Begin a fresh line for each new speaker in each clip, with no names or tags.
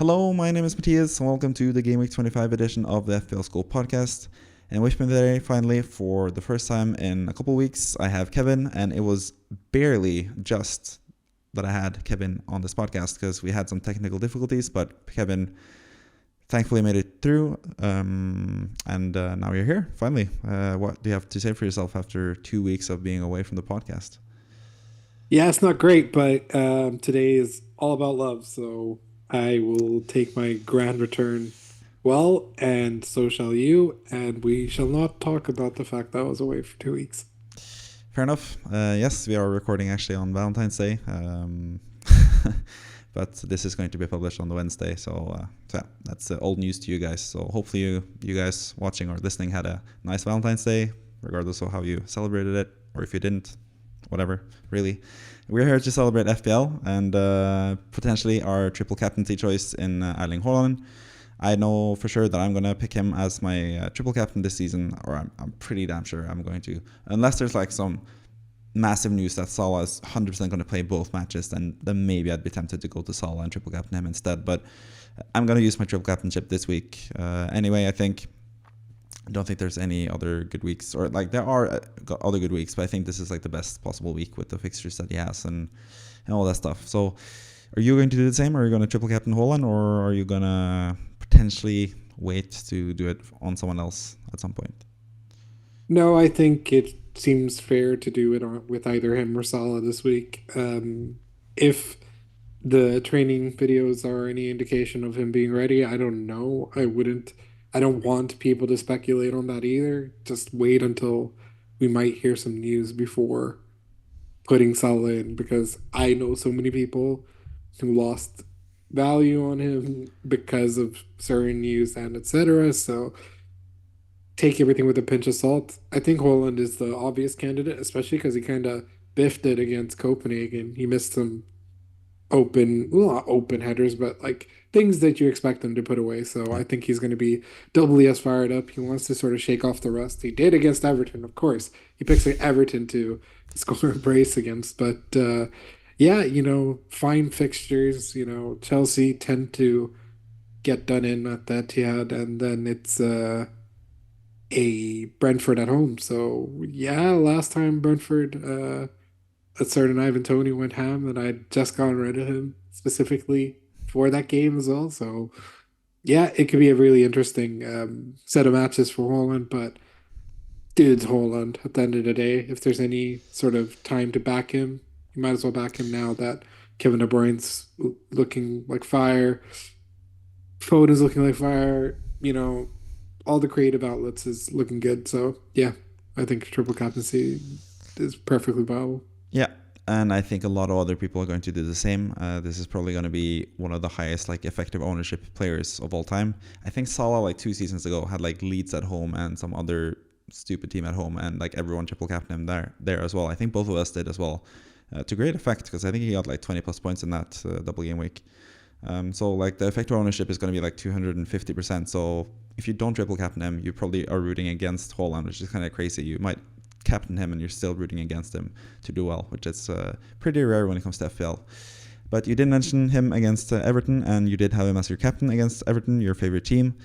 Hello, my name is Matthias, and welcome to the GW25 edition of the FPL Scope podcast. And with me today, finally, for the first time in a couple of weeks, I have Kevin, and it was barely just that I had Kevin on this podcast because we had some technical difficulties, but Kevin thankfully made it through, and now you're here, finally. What do you have to say for yourself after 2 weeks of being away from the podcast?
Yeah, it's not great, but today is all about love, so I will take my grand return well, and so shall you, and we shall not talk about the fact that I was away for 2 weeks.
Fair enough. Yes, we are recording actually on Valentine's Day, but this is going to be published on the Wednesday, so yeah, that's old news to you guys. So hopefully you guys watching or listening had a nice Valentine's Day, regardless of how you celebrated it, or if you didn't, whatever, really. We're here to celebrate FPL and potentially our triple captaincy choice in Erling Haaland. I know for sure that I'm going to pick him as my triple captain this season, or I'm pretty damn sure I'm going to. Unless there's like some massive news that Salah is 100% going to play both matches, then maybe I'd be tempted to go to Salah and triple captain him instead. But I'm going to use my triple captainship this week. Anyway, I don't think there's any other good weeks, or like there are other good weeks, but I think this is like the best possible week with the fixtures that he has and all that stuff. So are you going to do the same? Are you going to triple captain Haaland, or are you going to potentially wait to do it on someone else at some point?
No, I think it seems fair to do it with either him or Salah this week. If the training videos are any indication of him being ready, I don't know. I don't want people to speculate on that either. Just wait until we might hear some news before putting Salah in, because I know so many people who lost value on him because of certain news and etc. So take everything with a pinch of salt. I think Holland is the obvious candidate, especially because he kind of biffed it against Copenhagen. He missed some well, not open headers, but like things that you expect him to put away. So
Yeah.
I think he's going to be doubly as fired up. He wants to sort of shake off the rust. He did against Everton, of course. He picks like Everton to score a brace against, but yeah, fine fixtures. Chelsea tend to get done in at that Etihad, and then it's a Brentford at home. So yeah, last time Brentford a certain Ivan Toney went ham, and I'd just gotten rid of him specifically for that game as well. So yeah, it could be a really interesting set of matches for Holland, but dude's Holland at the end of the day. If there's any sort of time to back him, you might as well back him now that Kevin De Bruyne's looking like fire. Foden's looking like fire. All the creative outlets is looking good. So yeah, I think triple captaincy is perfectly viable.
Yeah, and I think a lot of other people are going to do the same. This is probably going to be one of the highest like effective ownership players of all time. I think Salah like 2 seasons ago had like Leeds at home and some other stupid team at home, and like everyone triple captained him there as well. I think both of us did as well, to great effect, because I think he got like 20 plus points in that double game week. So like the effective ownership is going to be like 250%. So if you don't triple captain him, you probably are rooting against Haaland, which is kind of crazy. You might captain him and you're still rooting against him to do well, which is pretty rare when it comes to FPL. But you did mention him against Everton, and you did have him as your captain against Everton, your favorite team.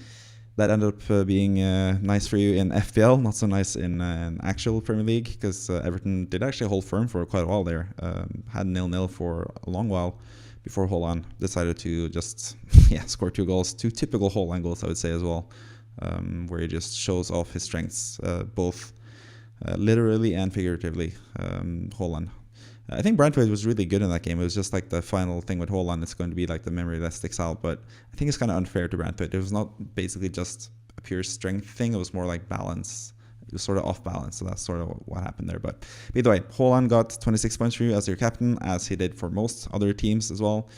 That ended up being nice for you in FPL, not so nice in actual Premier League, because Everton did actually hold firm for quite a while there. Had 0-0 for a long while before Haaland decided to just score 2 goals. 2 typical Haaland goals, I would say, as well, where he just shows off his strengths, both literally and figuratively. Haaland. I think Brentford was really good in that game. It was just like the final thing with Haaland. It's going to be like the memory that sticks out. But I think it's kind of unfair to Brentford. It was not basically just a pure strength thing. It was more like balance. It was sort of off balance. So that's sort of what happened there. But either way, Haaland got 26 points for you as your captain, as he did for most other teams as well.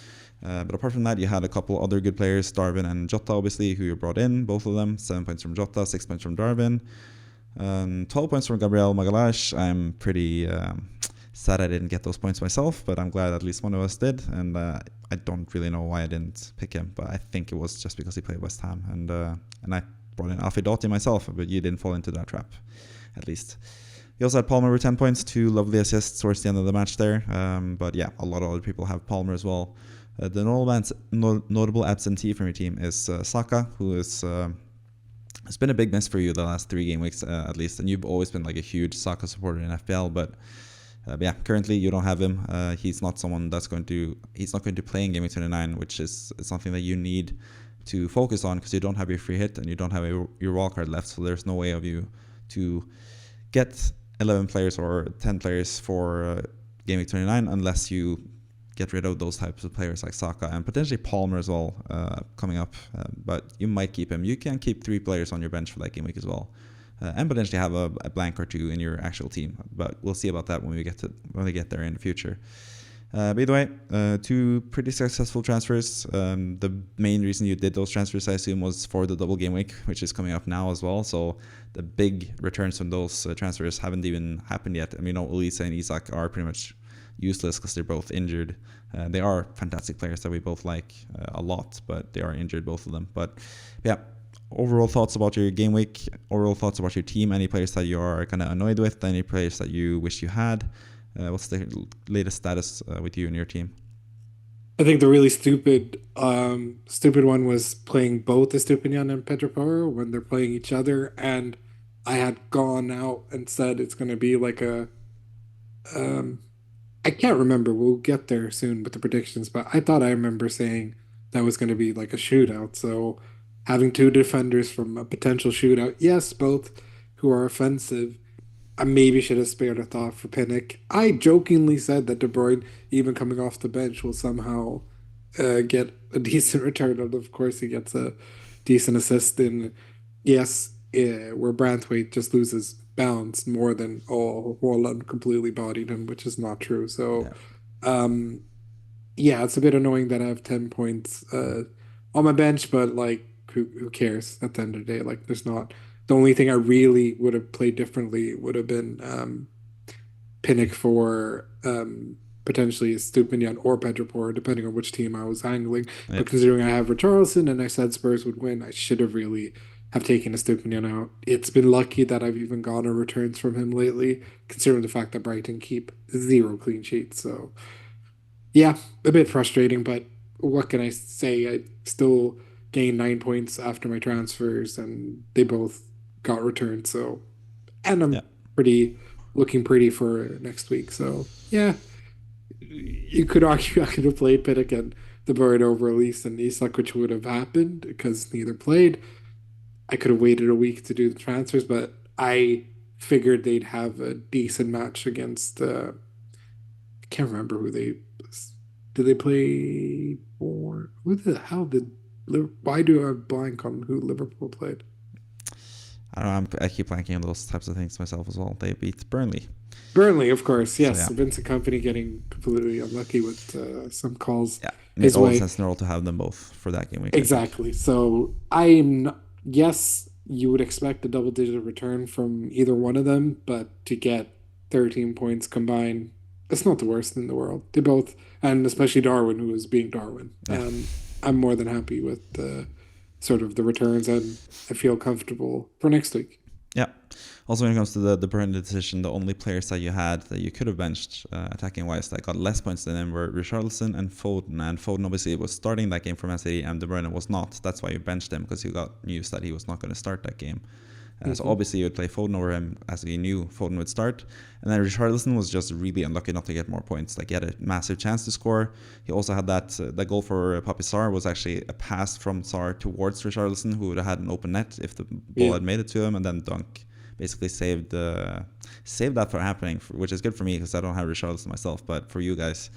But apart from that, you had a couple other good players, Darwin and Jota, obviously, who you brought in, both of them. 7 points from Jota, 6 points from Darwin. 12 points from Gabriel Magalhaes. I'm pretty sad I didn't get those points myself, but I'm glad at least one of us did. And I don't really know why I didn't pick him, but I think it was just because he played West Ham. And I brought in Alfie Doughty myself, but you didn't fall into that trap, at least. You also had Palmer with 10 points, 2 lovely assists towards the end of the match there. But yeah, a lot of other people have Palmer as well. The notable absentee from your team is Saka, who is it's been a big miss for you the last 3 game weeks at least, and you've always been like a huge Saka supporter in FPL, but yeah, currently you don't have him. He's not someone he's not going to play in Game Week 29, which is something that you need to focus on because you don't have your free hit and you don't have your wildcard left, so there's no way of you to get 11 players or 10 players for Game Week 29 unless you get rid of those types of players like Saka and potentially Palmer as well coming up, but you might keep him. You can keep 3 players on your bench for that game week as well, and potentially have a blank or 2 in your actual team, but we'll see about that when we get there in the future. But either way, 2 pretty successful transfers. The main reason you did those transfers, I assume, was for the double game week, which is coming up now as well. So the big returns from those transfers haven't even happened yet. And we know Elisa and Isak are pretty much useless because they're both injured. They are fantastic players that we both like a lot, but they are injured, both of them. But yeah, overall thoughts about your game week, overall thoughts about your team, any players that you are kind of annoyed with, any players that you wish you had. What's the latest status with you and your team?
I think the really stupid one was playing both Estupinian and Pedro Porro when they're playing each other, and I had gone out and said it's going to be like a I can't remember. We'll get there soon with the predictions, but I thought I remember saying that was going to be like a shootout. So having 2 defenders from a potential shootout, yes, both who are offensive. I maybe should have spared a thought for Pinnock. I jokingly said that De Bruyne, even coming off the bench, will somehow get a decent return. And of course, he gets a decent assist. And yes, where Branthwaite just loses bounds more than Haaland completely bodied him, which is not true. So, yeah, it's a bit annoying that I have 10 points on my bench, but like, who cares at the end of the day? Like, there's not. The only thing I really would have played differently would have been Pinnock for potentially Stupinian or Pedro Porro, depending on which team I was angling.
Yep.
But considering I have Richarlison and I said Spurs would win, I should have really have taken Estupinian out. It's been lucky that I've even gotten returns from him lately, considering the fact that Brighton keep 0 clean sheets. So, yeah, a bit frustrating, but what can I say? I still gained 9 points after my transfers, and they both got returned. So, and I'm looking pretty for next week. So, yeah, you could argue I could have played Pinnock and the Bird over Elise and Isak, which would have happened because neither played. I could have waited a week to do the transfers, but I figured they'd have a decent match against. I can't remember who did they play for? Who the hell did? Why do I blank on who Liverpool played?
I don't know. I keep blanking on those types of things myself as well. They beat Burnley.
Burnley, of course, yes.
So, yeah.
Vincent Kompany getting completely unlucky with some calls.
Yeah, it makes all sense in order to have them both for that game week.
Exactly. So I'm not, yes, you would expect a double-digit return from either one of them, but to get 13 points combined, it's not the worst in the world. They both, and especially Darwin, who is being Darwin.
Yeah.
I'm more than happy with sort of the returns, and I feel comfortable for next week.
Yeah. Also, when it comes to the Burnley decision, the only players that you had that you could have benched attacking wise that got less points than them were Richarlison and Foden. And Foden obviously was starting that game for Man City, and De Bruyne was not. That's why you benched him, because you got news that he was not going to start that game. So obviously you would play Foden over him, as we knew Foden would start. And then Richarlison was just really unlucky not to get more points. Like, he had a massive chance to score. He also had that goal for Papi Sarr was actually a pass from Sarr towards Richarlison, who would have had an open net if the ball had made it to him, and then Dunk basically saved that from happening, which is good for me because I don't have Richarlison myself. But for you guys,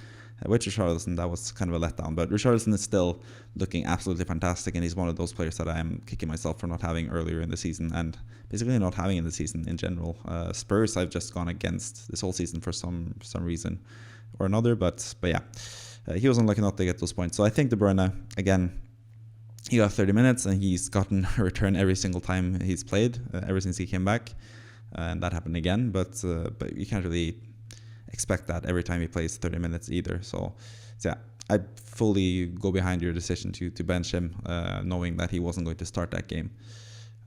with Richarlison, that was kind of a letdown. But Richarlison is still looking absolutely fantastic, and he's one of those players that I am kicking myself for not having earlier in the season, and basically not having in the season in general. Spurs, I've just gone against this whole season for some reason or another. But yeah, he was unlucky not to get those points. So I think De Bruyne, again, he got 30 minutes, and he's gotten a return every single time he's played, ever since he came back. And that happened again, but you can't really expect that every time he plays 30 minutes either. So yeah, I fully go behind your decision to bench him, knowing that he wasn't going to start that game.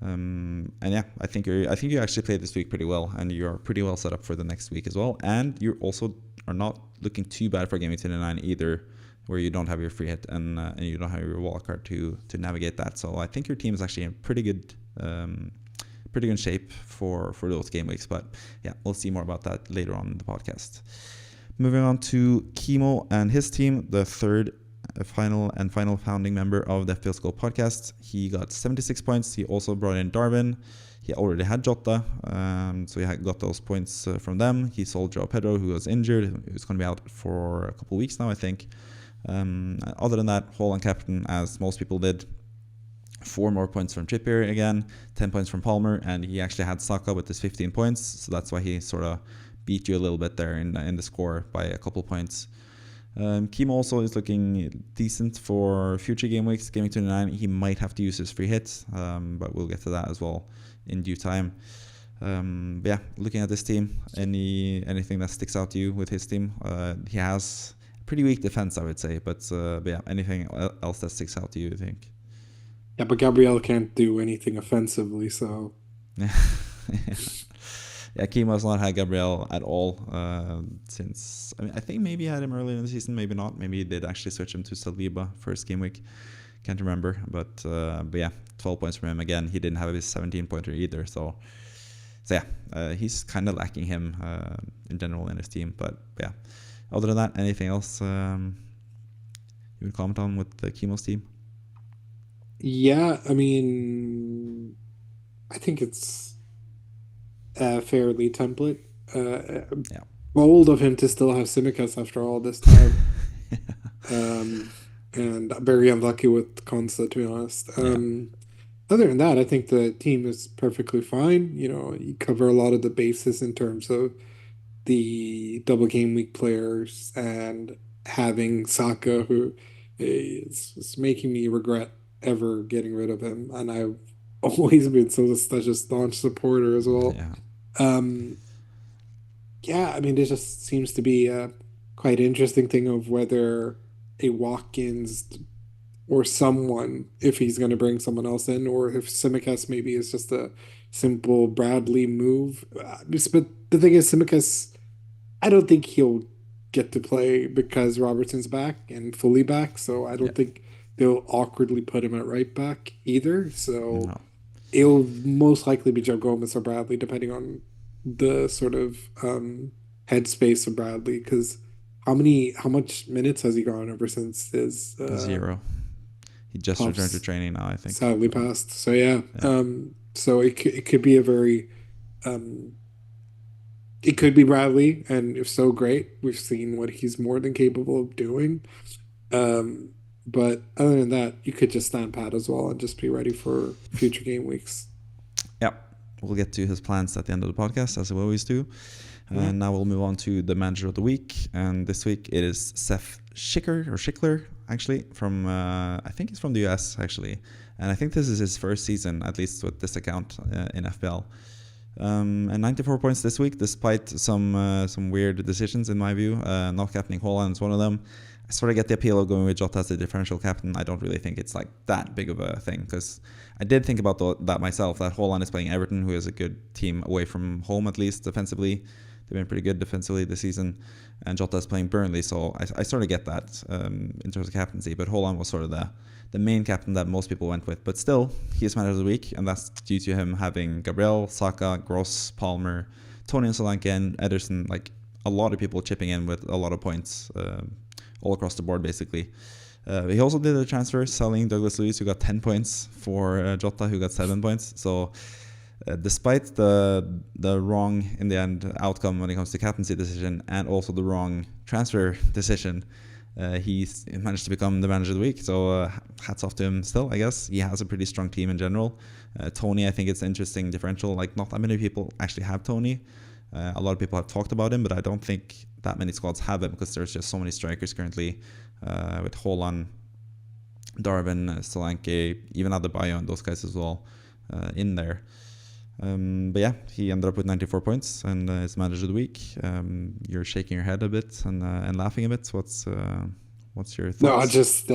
And yeah, I think you actually played this week pretty well, and you're pretty well set up for the next week as well. And you also are not looking too bad for Game Week 29 either, where you don't have your free hit and you don't have your wildcard to navigate that. So I think your team is actually in pretty good shape for those game weeks. But yeah, we'll see more about that later on in the podcast. Moving on to Kimo and his team, the third final founding member of the FPL Scope podcast. He got 76 points. He also brought in Darwin. He already had Jota, so he got those points from them. He sold Joao Pedro, who was injured, who's going to be out for a couple of weeks now, I think. Other than that, Haaland captain, as most people did. 4 more points from Trippier again, 10 points from Palmer, and he actually had Saka with his 15 points, so that's why he sort of beat you a little bit there in the score by a couple points. Kimo also is looking decent for future game weeks. Game week 29, he might have to use his free hit, but we'll get to that as well in due time. But yeah, looking at this team, anything that sticks out to you with his team? He has pretty weak defense, I would say, but yeah, anything else that sticks out to you, I think?
Yeah, but Gabriel can't do anything offensively, so...
Yeah, Kimo has not had Gabriel at all since... I think maybe he had him earlier in the season, maybe not. Maybe he did actually switch him to Saliba first game week. Can't remember, but yeah, 12 points from him again. He didn't have his 17-pointer either, so yeah, he's kind of lacking him in general in his team. But yeah, other than that, anything else you would comment on with the Kimo's team?
Yeah, I mean, I think it's fairly template.
Yeah.
Bold of him to still have Simicas after all this time. And very unlucky with Consta, to be honest. Other than that, I think the team is perfectly fine. You cover a lot of the bases in terms of the double game week players and having Saka, who is making me regret ever getting rid of him. And I've always been such a staunch supporter as well. Yeah, I mean, there just seems to be a quite interesting thing of whether a Watkins or someone, if he's going to bring someone else in, or if Simicas maybe is just a simple Bradley move. But the thing is, Simicas, I don't think he'll get to play because Robertson's back and fully back, so I don't think they'll awkwardly put him at right back either. So it'll most likely be Joe Gomez or Bradley, depending on the sort of headspace of Bradley, because how much minutes has he gone ever since his
0? He just returned to training now, I think.
Sadly passed. So yeah. So it could be a very it could be Bradley, and if so, great. We've seen what he's more than capable of doing. But other than that, you could just stand pat as well and just be ready for future game weeks.
Yep. We'll get to his plans at the end of the podcast, as we always do. And now we'll move on to the manager of the week. And this week it is Seth Schickler, actually, from, I think he's from the US, actually. And I think this is his first season, at least with this account in FPL. And 94 points this week, despite some weird decisions, in my view. Not captaining Haaland is one of them. I sort of get the appeal of going with Jota as the differential captain. I don't really think it's like that big of a thing, because I did think about that myself, that Haaland is playing Everton, who is a good team away from home, at least defensively. They've been pretty good defensively this season. And Jota is playing Burnley, so I sort of get that in terms of captaincy. But Haaland was sort of the main captain that most people went with. But still, he is manager of the week, and that's due to him having Gabriel, Saka, Gross, Palmer, Tony and Solanke, and Ederson. Like, a lot of people chipping in with a lot of points all across the board, basically. He also did a transfer, selling Douglas Luiz, who got 10 points, for Jota, who got 7 points. So despite the wrong, in the end, outcome when it comes to captaincy decision, and also the wrong transfer decision, he managed to become the manager of the week. So hats off to him still, I guess. He has a pretty strong team in general. Tony, I think it's an interesting differential. Like, not that many people actually have Tony. A lot of people have talked about him, but I don't think that many squads have him, because there's just so many strikers currently, with Haaland, Darwin, Solanke, even Adebayo and those guys as well in there. But yeah, he ended up with 94 points and is manager of the week. You're shaking your head a bit and laughing a bit. What's your thoughts?
No, I just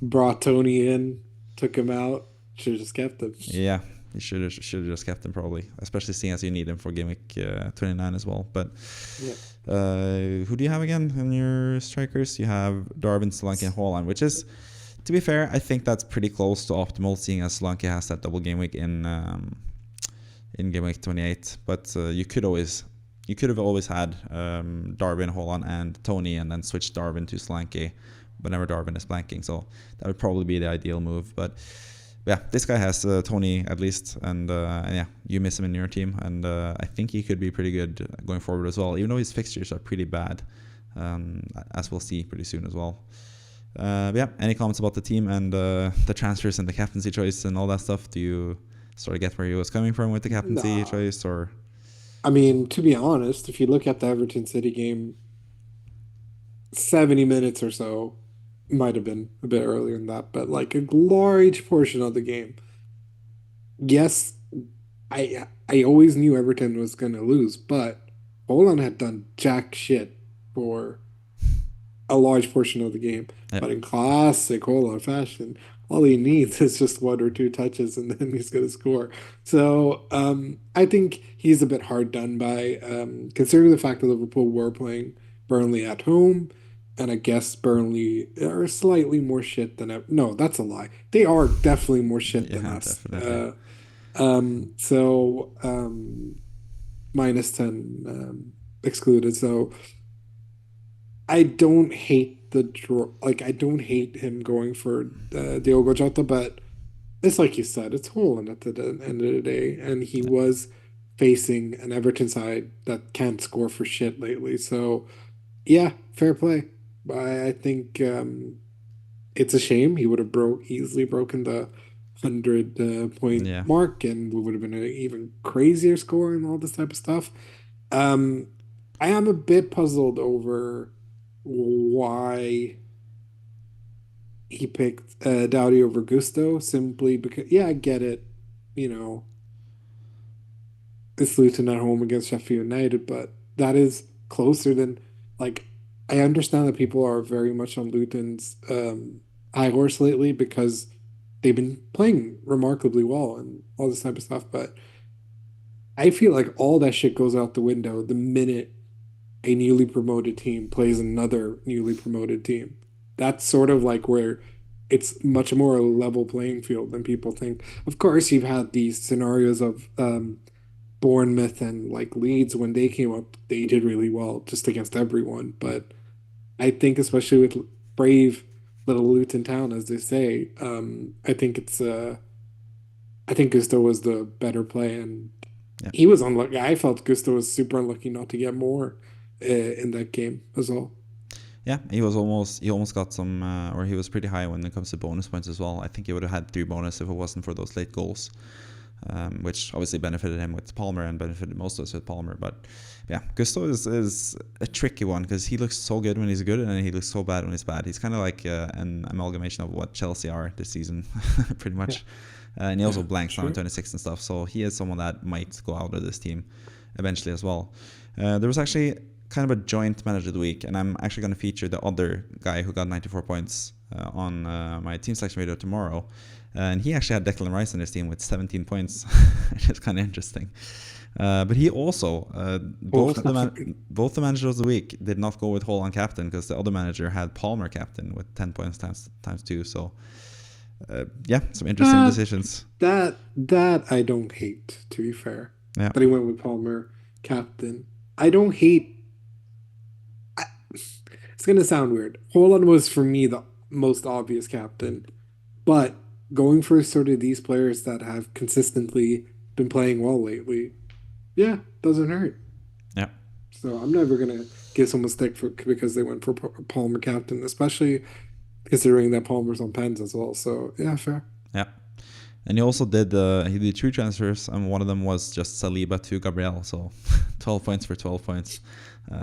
brought Tony in, took him out, should have just kept him.
Yeah, you should have just kept him probably, especially seeing as you need him for game week 29 as well. But who do you have again in your strikers? You have Darwin, Solanke, and Haaland, which is, to be fair, I think that's pretty close to optimal, seeing as Solanke has that double game week in game week 28. But you could have always had Darwin, Haaland, and Tony, and then switch Darwin to Solanke whenever Darwin is blanking. So that would probably be the ideal move. But yeah, this guy has Tony at least, and yeah, you miss him in your team, and I think he could be pretty good going forward as well, even though his fixtures are pretty bad, as we'll see pretty soon as well. But yeah, any comments about the team and the transfers and the captaincy choice and all that stuff? Do you sort of get where he was coming from with the captaincy choice, or?
I mean, to be honest, if you look at the Everton City game, 70 minutes or so, might have been a bit earlier than that, but like a large portion of the game. Yes, I always knew Everton was going to lose, but Holland had done jack shit for a large portion of the game.
Yep.
But in classic Holland fashion, all he needs is just 1 or 2 touches and then he's going to score. So I think he's a bit hard done by, considering the fact that Liverpool were playing Burnley at home. And I guess Burnley are slightly more shit than ever. No, that's a lie. They are definitely more shit than us. So minus 10 excluded. So I don't hate the draw. Like, I don't hate him going for Diogo Jota, but it's like you said, it's Haaland at the end of the day, and he was facing an Everton side that can't score for shit lately. So yeah, fair play. I think it's a shame. He would have easily broken the 100 point mark, and we would have been an even crazier score and all this type of stuff. I am a bit puzzled over why he picked Dowdy over Gusto, simply because, yeah, I get it. You know, it's Luton at home against Sheffield United, but that is closer than, like, I understand that people are very much on Luton's high horse lately because they've been playing remarkably well and all this type of stuff, but I feel like all that shit goes out the window the minute a newly promoted team plays another newly promoted team. That's sort of like where it's much more a level playing field than people think. Of course, you've had these scenarios of Bournemouth and like Leeds when they came up, they did really well just against everyone. But I think especially with brave little Luton Town, as they say, I think I think Gusto was the better play, and he was unlucky. I felt Gusto was super unlucky not to get more in that game as well.
Yeah, he almost got some, or he was pretty high when it comes to bonus points as well. I think he would have had 3 bonus if it wasn't for those late goals. Which obviously benefited him with Palmer and benefited most of us with Palmer. But yeah, Gusto is a tricky one because he looks so good when he's good and then he looks so bad when he's bad. He's kind of like an amalgamation of what Chelsea are this season, pretty much. And he also blanks now in 26 and stuff. So he is someone that might go out of this team eventually as well. There was actually kind of a joint manager of the week, and I'm actually going to feature the other guy who got 94 points on my team selection video tomorrow. And he actually had Declan Rice in his team with 17 points, which is kind of interesting. But he also, both the managers of the week did not go with Hall on captain because the other manager had Palmer captain with 10 points times 2. So, yeah, some interesting decisions.
That I don't hate, to be fair.
Yeah.
But he went with Palmer captain. I don't hate. It's going to sound weird. Holland was, for me, the most obvious captain. But going for sort of these players that have consistently been playing well lately, yeah, doesn't hurt.
Yeah.
So I'm never going to give someone stick because they went for Palmer captain, especially considering that Palmer's on pens as well. So, yeah, fair.
Yeah. And he also did 2 transfers, and one of them was just Saliba to Gabriel. So 12 points for 12 points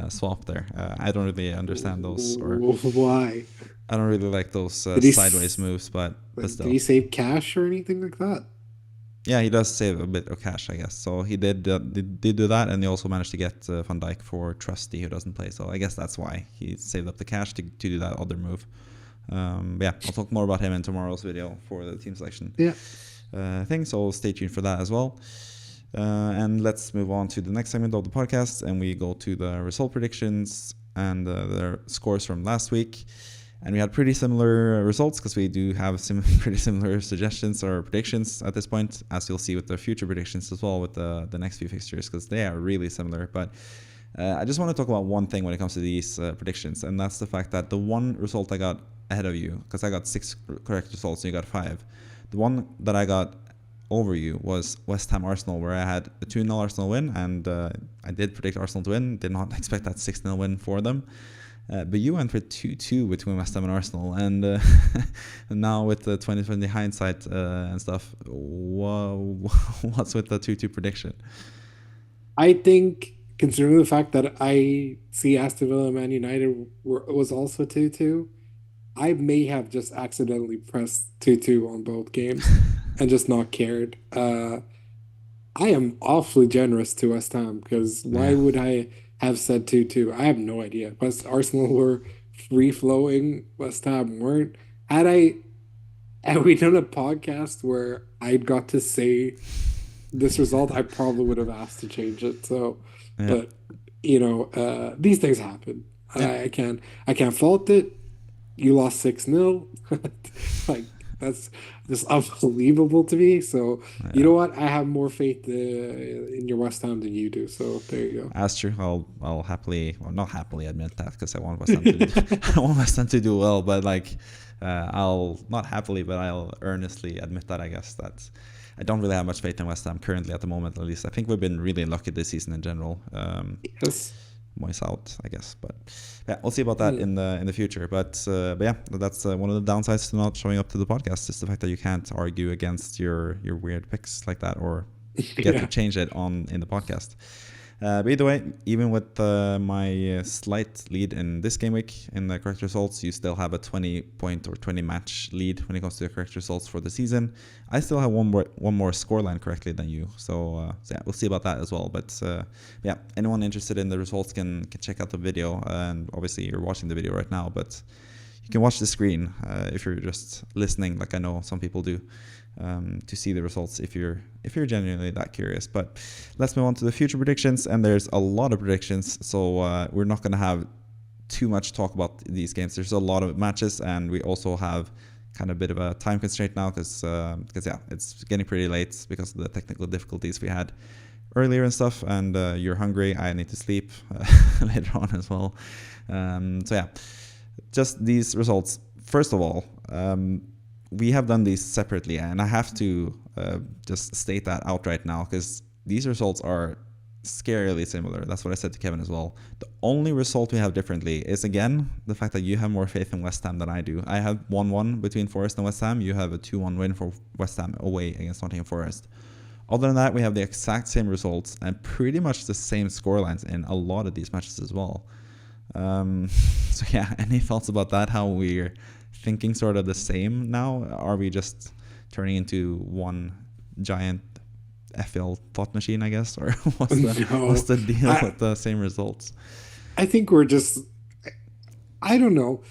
swap there. I don't really understand those. Or
why?
I don't really like those sideways moves, but still.
Did he save cash or anything like that?
Yeah, he does save a bit of cash, I guess. So he did do that, and he also managed to get Van Dijk for Trusty, who doesn't play. So I guess that's why he saved up the cash to do that other move. Yeah, I'll talk more about him in tomorrow's video for the team selection.
Yeah.
thing. So stay tuned for that as well. And let's move on to the next segment of the podcast, and we go to the result predictions and the scores from last week. And we had pretty similar results because we do have pretty similar suggestions or predictions at this point, as you'll see with the future predictions as well with the next few fixtures, because they are really similar. But I just want to talk about one thing when it comes to these predictions, and that's the fact that the one result I got ahead of you, because I got 6 correct results and you got 5, the one that I got over you was West Ham Arsenal, where I had a 2-0 Arsenal win, and I did predict Arsenal to win. Did not expect that 6-0 win for them. But you went for 2-2 between West Ham and Arsenal, and now with the 2020 hindsight and stuff, what's with the 2-2 prediction?
I think, considering the fact that I see Aston Villa and Man United was also 2-2, I may have just accidentally pressed 2-2 on both games and just not cared. I am awfully generous to West Ham because why would I have said 2-2? I have no idea. Arsenal were free flowing, West Ham weren't. Had we done a podcast where I'd got to say this result, I probably would have asked to change it. So, but these things happen. I can't fault it. You lost 6-0. Like, that's just unbelievable to me. So, you know what? I have more faith in your West Ham than you do. So, there you go.
That's true. I'll happily, well, not happily admit that, because I want West Ham to do, I want West Ham to do well. But like, I'll not happily, but I'll earnestly admit that, I guess, that I don't really have much faith in West Ham currently, at the moment, at least. I think we've been really lucky this season in general.
Yes.
Moise out, I guess, but yeah, we'll see about that in the future. But yeah, that's one of the downsides to not showing up to the podcast, is the fact that you can't argue against your weird picks like that, or get to change it in the podcast. But either way, even with my slight lead in this game week in the correct results, you still have a 20-point or 20-match lead when it comes to the correct results for the season. I still have one more scoreline correctly than you, so yeah, we'll see about that as well. But yeah, anyone interested in the results can check out the video, and obviously you're watching the video right now, but you can watch the screen if you're just listening, like I know some people do. To see the results if you're genuinely that curious. But let's move on to the future predictions, and there's a lot of predictions, so we're not going to have too much talk about these games. There's a lot of matches, and we also have kind of a bit of a time constraint now because yeah, it's getting pretty late because of the technical difficulties we had earlier and stuff, and you're hungry. I need to sleep later on as well. So yeah, just these results. First of all, we have done these separately, and I have to just state that out right now, because these results are scarily similar. That's what I said to Kevin as well. The only result we have differently is, again, the fact that you have more faith in West Ham than I do. I have 1-1 between Forest and West Ham. You have a 2-1 win for West Ham away against Nottingham Forest. Other than that, we have the exact same results and pretty much the same scorelines in a lot of these matches as well. So yeah, any thoughts about that? How we're thinking sort of the same now? Are we just turning into one giant FPL thought machine, I guess? Or what's the deal with the same results?
I think we're just, I don't know.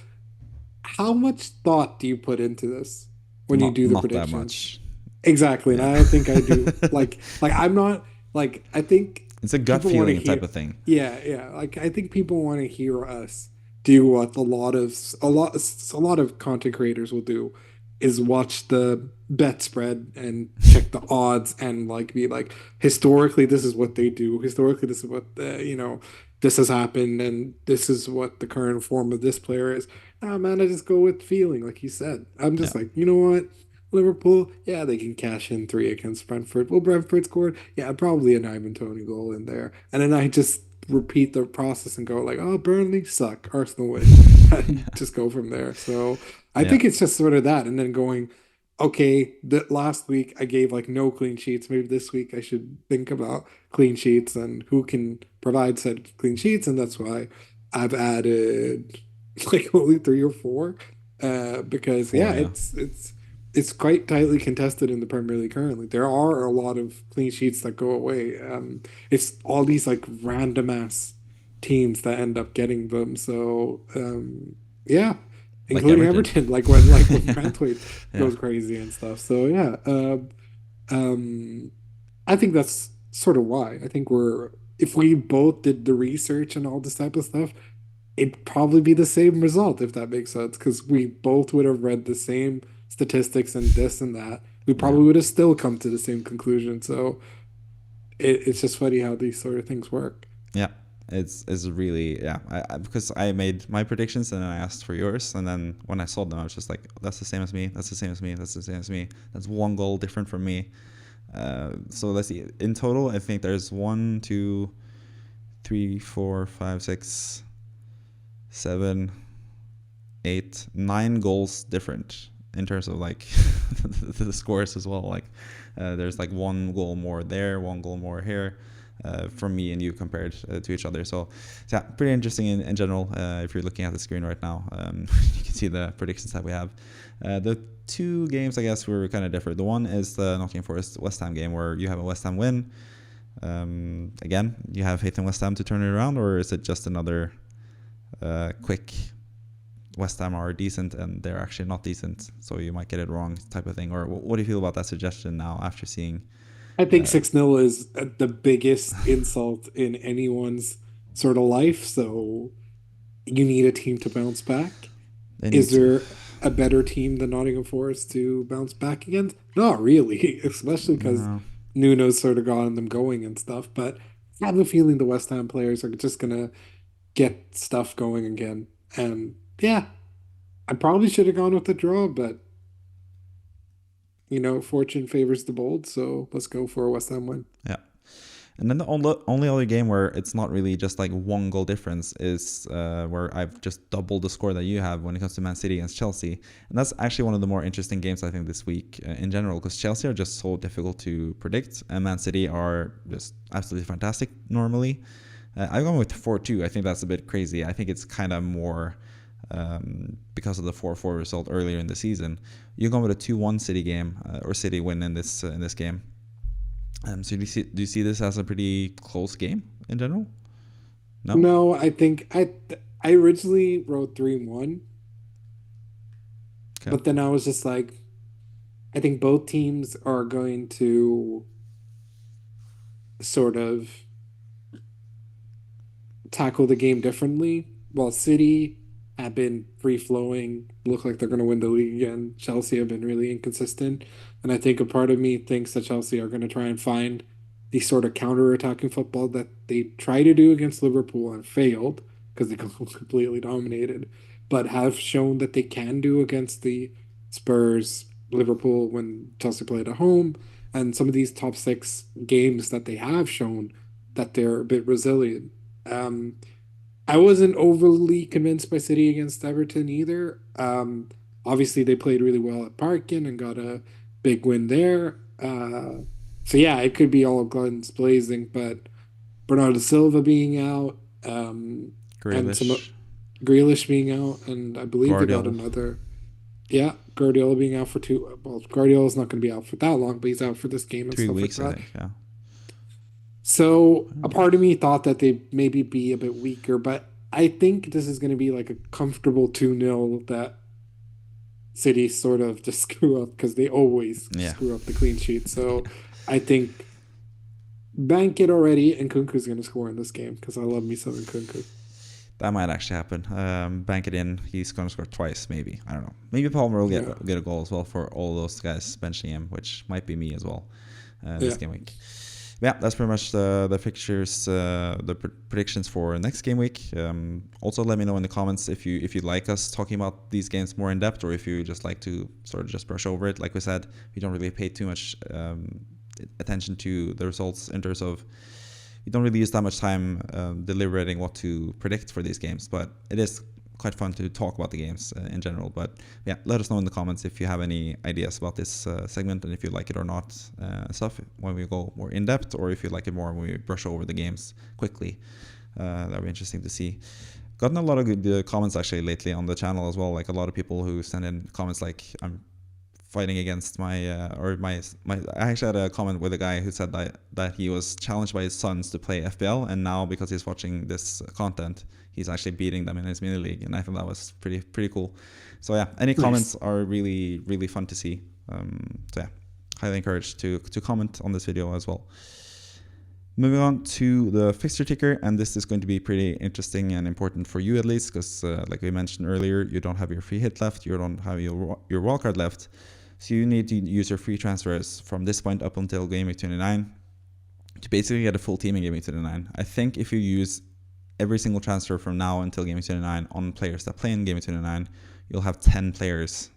How much thought do you put into this when you do the predictions?
Not that much.
Exactly. And I don't think I do. like I'm not, like, I think
it's a gut feeling type of thing.
Yeah. Like, I think people want to hear us do what a lot of content creators will do, is watch the bet spread and check the odds and like be like, historically this is what they do, historically this is what this has happened, and this is what the current form of this player is. Ah, man, I just go with feeling, like you said. I'm just like, you know what, Liverpool, yeah, they can cash in 3 against Brentford. Well, Brentford scored, yeah, probably an Ivan Toney goal in there, and then I just repeat the process and go like, oh, Burnley suck, Arsenal win, and just go from there. So I think it's just sort of that, and then going, okay, that last week I gave like no clean sheets. Maybe this week I should think about clean sheets and who can provide said clean sheets, and that's why I've added like only 3 or 4, because 4, it's quite tightly contested in the Premier League currently. There are a lot of clean sheets that go away. It's all these like random ass teams that end up getting them. So yeah, including like Everton, like when Brentford goes crazy and stuff. So yeah, Um, I think that's sort of why. I think if we both did the research and all this type of stuff, it'd probably be the same result, if that makes sense, because we both would have read the same statistics and this and that. We
Yeah.
probably would have still come to the same conclusion. So it's just funny how these sort of things work.
Yeah, it's really, yeah. Because I made my predictions and then I asked for yours, and then when I saw them, I was just like, that's the same as me. That's the same as me. That's the same as me. That's one goal different from me. So let's see. In total, I think there's 1, 2, 3, 4, 5, 6, 7, 8, 9 goals different in terms of like the scores as well. Like there's like 1 goal more there, 1 goal more here. From me and you compared to each other. So yeah, pretty interesting in general. If you're looking at the screen right now, you can see the predictions that we have. The 2 games, I guess, were kind of different. The one is the Nottingham Forest West Ham game where you have a West Ham win. Again, you have faith in West Ham to turn it around, or is it just another quick West Ham are decent and they're actually not decent, so you might get it wrong type of thing? Or what do you feel about that suggestion now after seeing
I think 6-0 is the biggest insult in anyone's sort of life. So you need a team to bounce back.
they need
Is
to?
there a better team than Nottingham Forest to bounce back against? Not really, especially because
No.
Nuno's sort of gotten them going and stuff. But I have a feeling the West Ham players are just gonna get stuff going again. And yeah, I probably should have gone with the draw, but fortune favors the bold, so let's go for a West Ham win.
Yeah. And then the only other game where it's not really just like 1 goal difference is where I've just doubled the score that you have when it comes to Man City against Chelsea. And that's actually one of the more interesting games, I think, this week in general, because Chelsea are just so difficult to predict, and Man City are just absolutely fantastic normally. I've gone with 4-2. I think that's a bit crazy. I think it's kind of more because of the 4-4 result earlier in the season. You're going with a 2-1 City game or City win in this game. So do you see this as a pretty close game in general? No?
No, I think I originally wrote 3-1,
Okay.
but then I was just like, I think both teams are going to sort of tackle the game differently. While City have been free flowing, look like they're going to win the league again. Chelsea have been really inconsistent. And I think a part of me thinks that Chelsea are going to try and find the sort of counter-attacking football that they try to do against Liverpool and failed because they completely dominated, but have shown that they can do against the Spurs, Liverpool when Chelsea played at home, and some of these top 6 games that they have shown that they're a bit resilient. Um, I wasn't overly convinced by City against Everton either. Obviously, they played really well at Parkin and got a big win there. So yeah, it could be all guns blazing, but Bernardo Silva being out, and some
Grealish,
Grealish being out, and I believe they got
Guardiola,
another. Yeah, Guardiola being out for 2. Well, Guardiola's not going to be out for that long, but he's out for this game and
3
stuff like
weeks, I
that.
think. Yeah.
So a part of me thought that they maybe be a bit weaker, but I think this is going to be like a comfortable 2-0 that City sort of just screw up because they always
Yeah.
screw up the clean sheet. So I think bank it already, and Kunku's going to score in this game because I love me some Kunku.
That might actually happen. Bank it in. He's going to score twice, maybe. I don't know. Maybe Palmer will
Yeah,
get a goal as well for all those guys benching him, which might be me as well this
yeah.
game week. Yeah, that's pretty much the fixtures, the predictions for next game week. Also, let me know in the comments if you like us talking about these games more in depth, or if you just like to sort of just brush over it. Like we said, we don't really pay too much attention to the results in terms of you don't really use that much time deliberating what to predict for these games, but it is quite fun to talk about the games in general. But yeah, let us know in the comments if you have any ideas about this segment and if you like it or not, stuff when we go more in depth, or if you like it more when we brush over the games quickly. That'll be interesting to see. Gotten a lot of good comments actually lately on the channel as well. Like a lot of people who send in comments like I'm fighting against my I actually had a comment with a guy who said that he was challenged by his sons to play FPL, and now because he's watching this content, he's actually beating them in his mini league, and I thought that was pretty cool. So yeah, any
Nice.
comments are really fun to see. So yeah, highly encouraged to comment on this video as well. Moving on to the fixture ticker, and this is going to be pretty interesting and important for you at least, because like we mentioned earlier, you don't have your free hit left, you don't have your wildcard left, so you need to use your free transfers from this point up until game week 29 to basically get a full team in game week 29. I think if you use every single transfer from now until game week 29 on players that play in game week 29, you'll have 10 players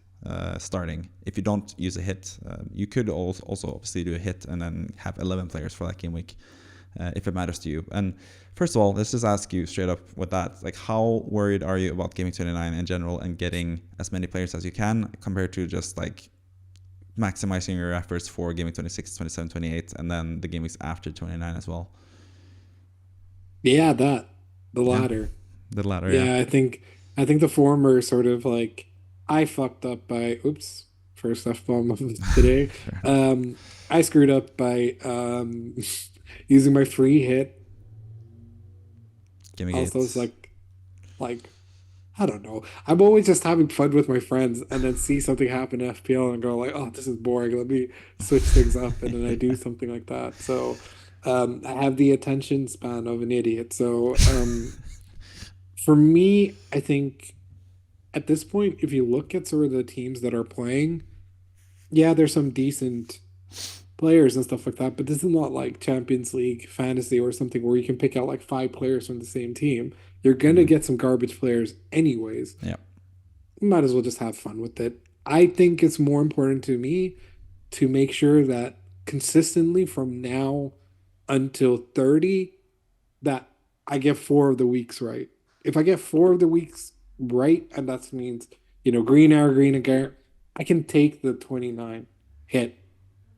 starting. If you don't use a hit, you could also obviously do a hit and then have 11 players for that game week. If it matters to you. And first of all, let's just ask you straight up with that, like how worried are you about Gaming 29 in general and getting as many players as you can compared to just like maximizing your efforts for Gaming 26, 27, 28 and then the game weeks after 29 as well?
Yeah, the latter.
Yeah, the latter,
Yeah, I think the former sort of like I fucked up by oops, first F bomb of today. I screwed up by using my free hit.
Gimme
Also, it's
Gates.
like I don't know. I'm always just having fun with my friends and then see something happen in FPL and go like, oh, this is boring. Let me switch things up, and then I do something like that. So I have the attention span of an idiot. So for me, I think at this point, if you look at sort of the teams that are playing, yeah, there's some decent players and stuff like that, but this is not like Champions League fantasy or something where you can pick out like five players from the same team. You're gonna get some garbage players anyways.
Yeah.
Might as well just have fun with it. I think it's more important to me to make sure that consistently from now until 30 that I get 4 of the weeks right. If I get 4 of the weeks right, and that means, green arrow, green again, I can take the 29 hit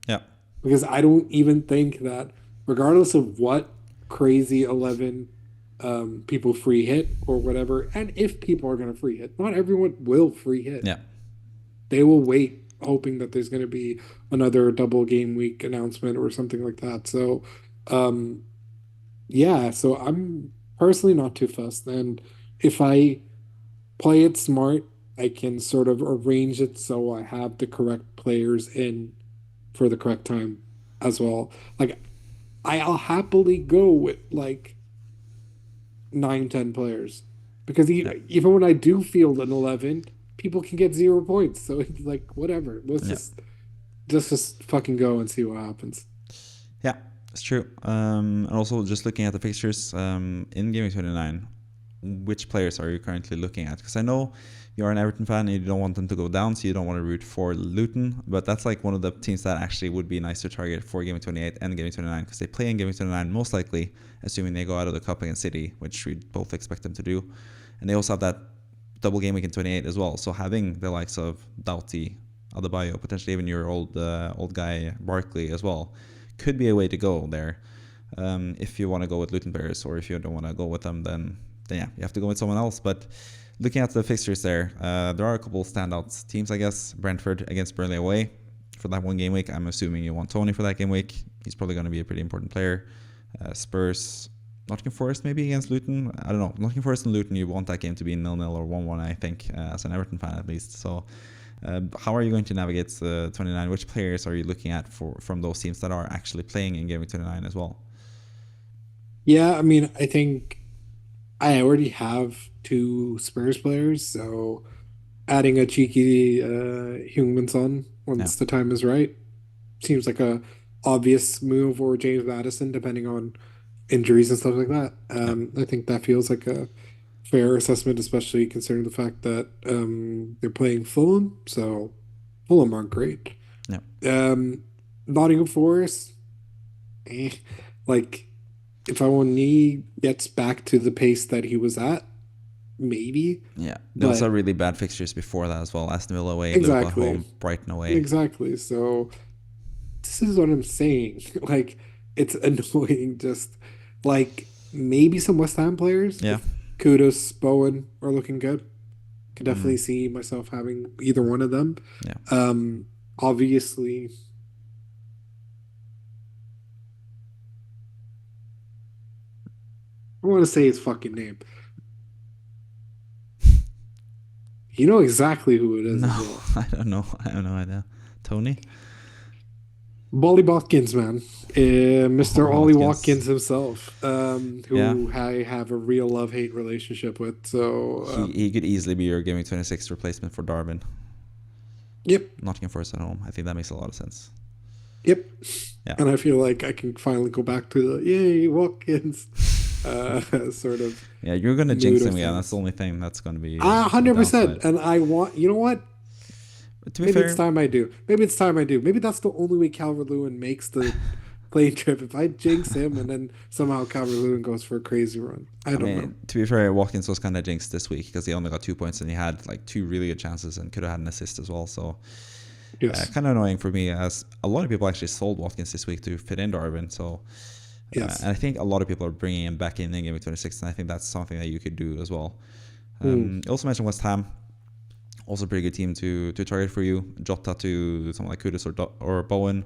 Yeah.
because I don't even think that, regardless of what crazy 11 people free hit or whatever, and if people are going to free hit, not everyone will free hit.
Yeah.
They will wait, hoping that there's going to be another double game week announcement or something like that. So, yeah, so I'm personally not too fussed. And if I play it smart, I can sort of arrange it so I have the correct players in for the correct time as well. Like I'll happily go with like 9, 10 players because
Yeah.
even when I do field an 11, people can get 0 points. So it's like whatever. Let's
Yeah.
just fucking go and see what happens.
Yeah, it's true. And also just looking at the fixtures in Gaming 29, which players are you currently looking at? Because I know you're an Everton fan and you don't want them to go down, so you don't want to root for Luton. But that's like one of the teams that actually would be nice to target for Gaming 28 and Gaming 29 because they play in Gaming 29 most likely, assuming they go out of the cup against City, which we both expect them to do. And they also have that double game week in 28 as well. So having the likes of Doughty, Adebayo, potentially even your old guy Barkley as well, could be a way to go there. If you want to go with Luton players, or if you don't want to go with them, then yeah, you have to go with someone else. But looking at the fixtures there are a couple of standout teams, I guess. Brentford against Burnley away for that one game week. I'm assuming you want Tony for that game week. He's probably going to be a pretty important player. Spurs, Nottingham Forest maybe against Luton. I don't know. Nottingham Forest and Luton, you want that game to be 0-0 or 1-1, I think, as an Everton fan at least. So how are you going to navigate 29? Which players are you looking at from those teams that are actually playing in Game Week 29 as well?
Yeah, I mean, I think I already have 2 Spurs players, so adding a cheeky Heung-min
Yeah.
once the time is right seems like a obvious move, or James Madison, depending on injuries and stuff like that.
Yeah.
I think that feels like a fair assessment, especially considering the fact that they're playing Fulham, so Fulham aren't great.
Yeah.
Nottingham Forest, eh, like if Awoniyi gets back to the pace that he was at, maybe.
Yeah. There was
But
a really bad fixtures before that as well. Aston Villa away, Liverpool at
exactly,
home, Brighton away.
exactly. So this is what I'm saying. Like it's annoying. Just like maybe some West Ham players.
Yeah.
If Kudos, Bowen are looking good, could
Mm.
definitely see myself having either one of them.
Yeah.
Obviously, I want to say his fucking name. You know exactly who it is
No,
as well.
I don't know. I have no idea. Tony?
Bolly Watkins, man. Mr.
Ollie
Ollie
Watkins.
Watkins himself,
Yeah,
who I have a real love-hate relationship with. So,
he could easily be your Gaming 26 replacement for Darwin.
yep,
Nottingham Forest at home. I think that makes a lot of sense.
yep.
Yeah.
And I feel like I can finally go back to the yay Watkins sort of
Yeah, you're gonna
mood
jinx
of
him. Yeah, that's the
things.
only thing that's gonna be a
100%.
downside.
And I want, you know what?
But to be
Maybe it's
fair,
time I do. Maybe it's time I do. Maybe that's the only way Calvert-Lewin makes the plane trip. If I jinx him and then somehow Calvert-Lewin goes for a crazy run. I
I
don't know.
mean, to be fair, Watkins was kind of jinxed this week because he only got 2 points and he had like two really good chances and could have had an assist as well. So
Yes.
kind of annoying for me as a lot of people actually sold Watkins this week to fit in Darwin. So
Yes.
and I think a lot of people are bringing him back in Game Week 26, and I think that's something that you could do as well.
Mm.
You also mentioned West Ham, also a pretty good team to target for you. Jota to someone like Kudus or Bowen.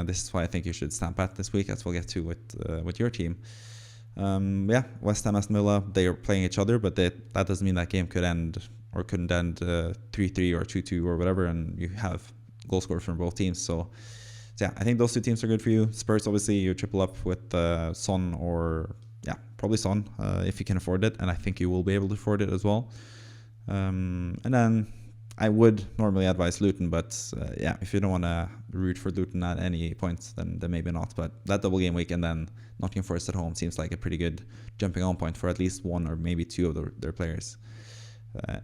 This is why I think you should stamp at this week, as we'll get to with your team. Yeah, West Ham, Aston Villa, they are playing each other, but that doesn't mean that game could end or couldn't end 3-3 or 2-2 or whatever, and you have goal scorers from both teams. So yeah, I think those two teams are good for you. Spurs, obviously, you triple up with Son or, yeah, probably Son if you can afford it, and I think you will be able to afford it as well. And then I would normally advise Luton, but yeah, if you don't want to root for Luton at any point, then maybe not. But that double game week and then Nottingham Forest at home seems like a pretty good jumping on point for at least one or maybe two of their players,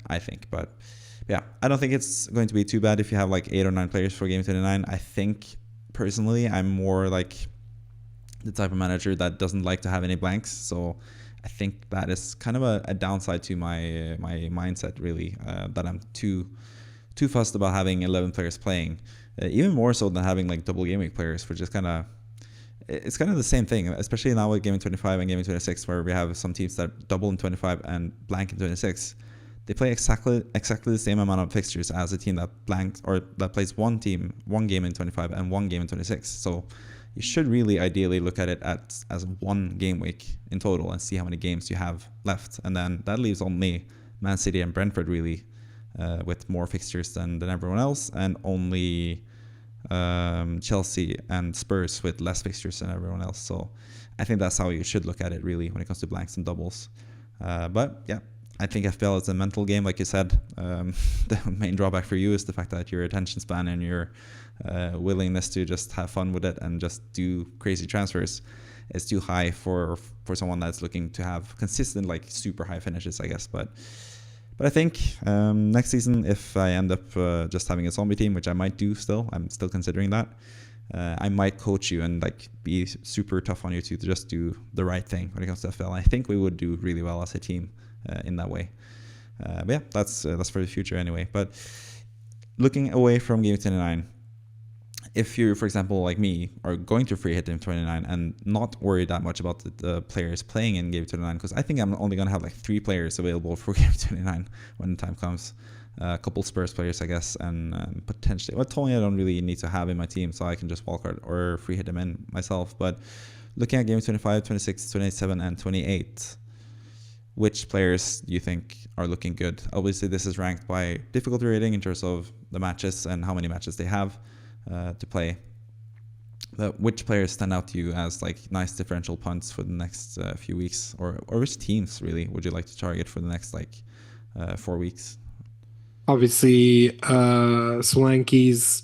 I think. But yeah, I don't think it's going to be too bad if you have like 8 or 9 players for Game 29. I think personally I'm more like the type of manager that doesn't like to have any blanks, so I think that is kind of a downside to my mindset, really, that I'm too fussed about having 11 players playing, even more so than having like double gaming players, which is it's kind of the same thing, especially now with Gaming 25 and Gaming 26, where we have some teams that double in 25 and blank in 26. They play exactly the same amount of fixtures as a team that blanks or that plays one game in 25 and one game in 26. So you should really ideally look at it as one game week in total and see how many games you have left. And then that leaves only Man City and Brentford really with more fixtures than everyone else, and only Chelsea and Spurs with less fixtures than everyone else. So I think that's how you should look at it really when it comes to blanks and doubles. But yeah, I think FPL is a mental game, like you said. The main drawback for you is the fact that your attention span and your willingness to just have fun with it and just do crazy transfers is too high for someone that's looking to have consistent, like super high finishes, I guess. But I think next season, if I end up just having a zombie team, which I might do still, I'm still considering that. I might coach you and like be super tough on you to just do the right thing when it comes to FPL. I think we would do really well as a team in that way. But yeah, that's for the future anyway. But looking away from Game 29, if you, for example, like me, are going to free hit Game 29 and not worry that much about the players playing in Game 29, because I think I'm only going to have like 3 players available for Game 29 when the time comes. A couple Spurs players, I guess, and potentially, well, Tony I don't really need to have in my team, so I can just wildcard or free hit him in myself. But looking at Game 25, 26, 27, and 28, which players do you think are looking good? Obviously, this is ranked by difficulty rating in terms of the matches and how many matches they have to play. But which players stand out to you as like nice differential punts for the next few weeks, or which teams really would you like to target for the next like 4 weeks?
Obviously, Solanke's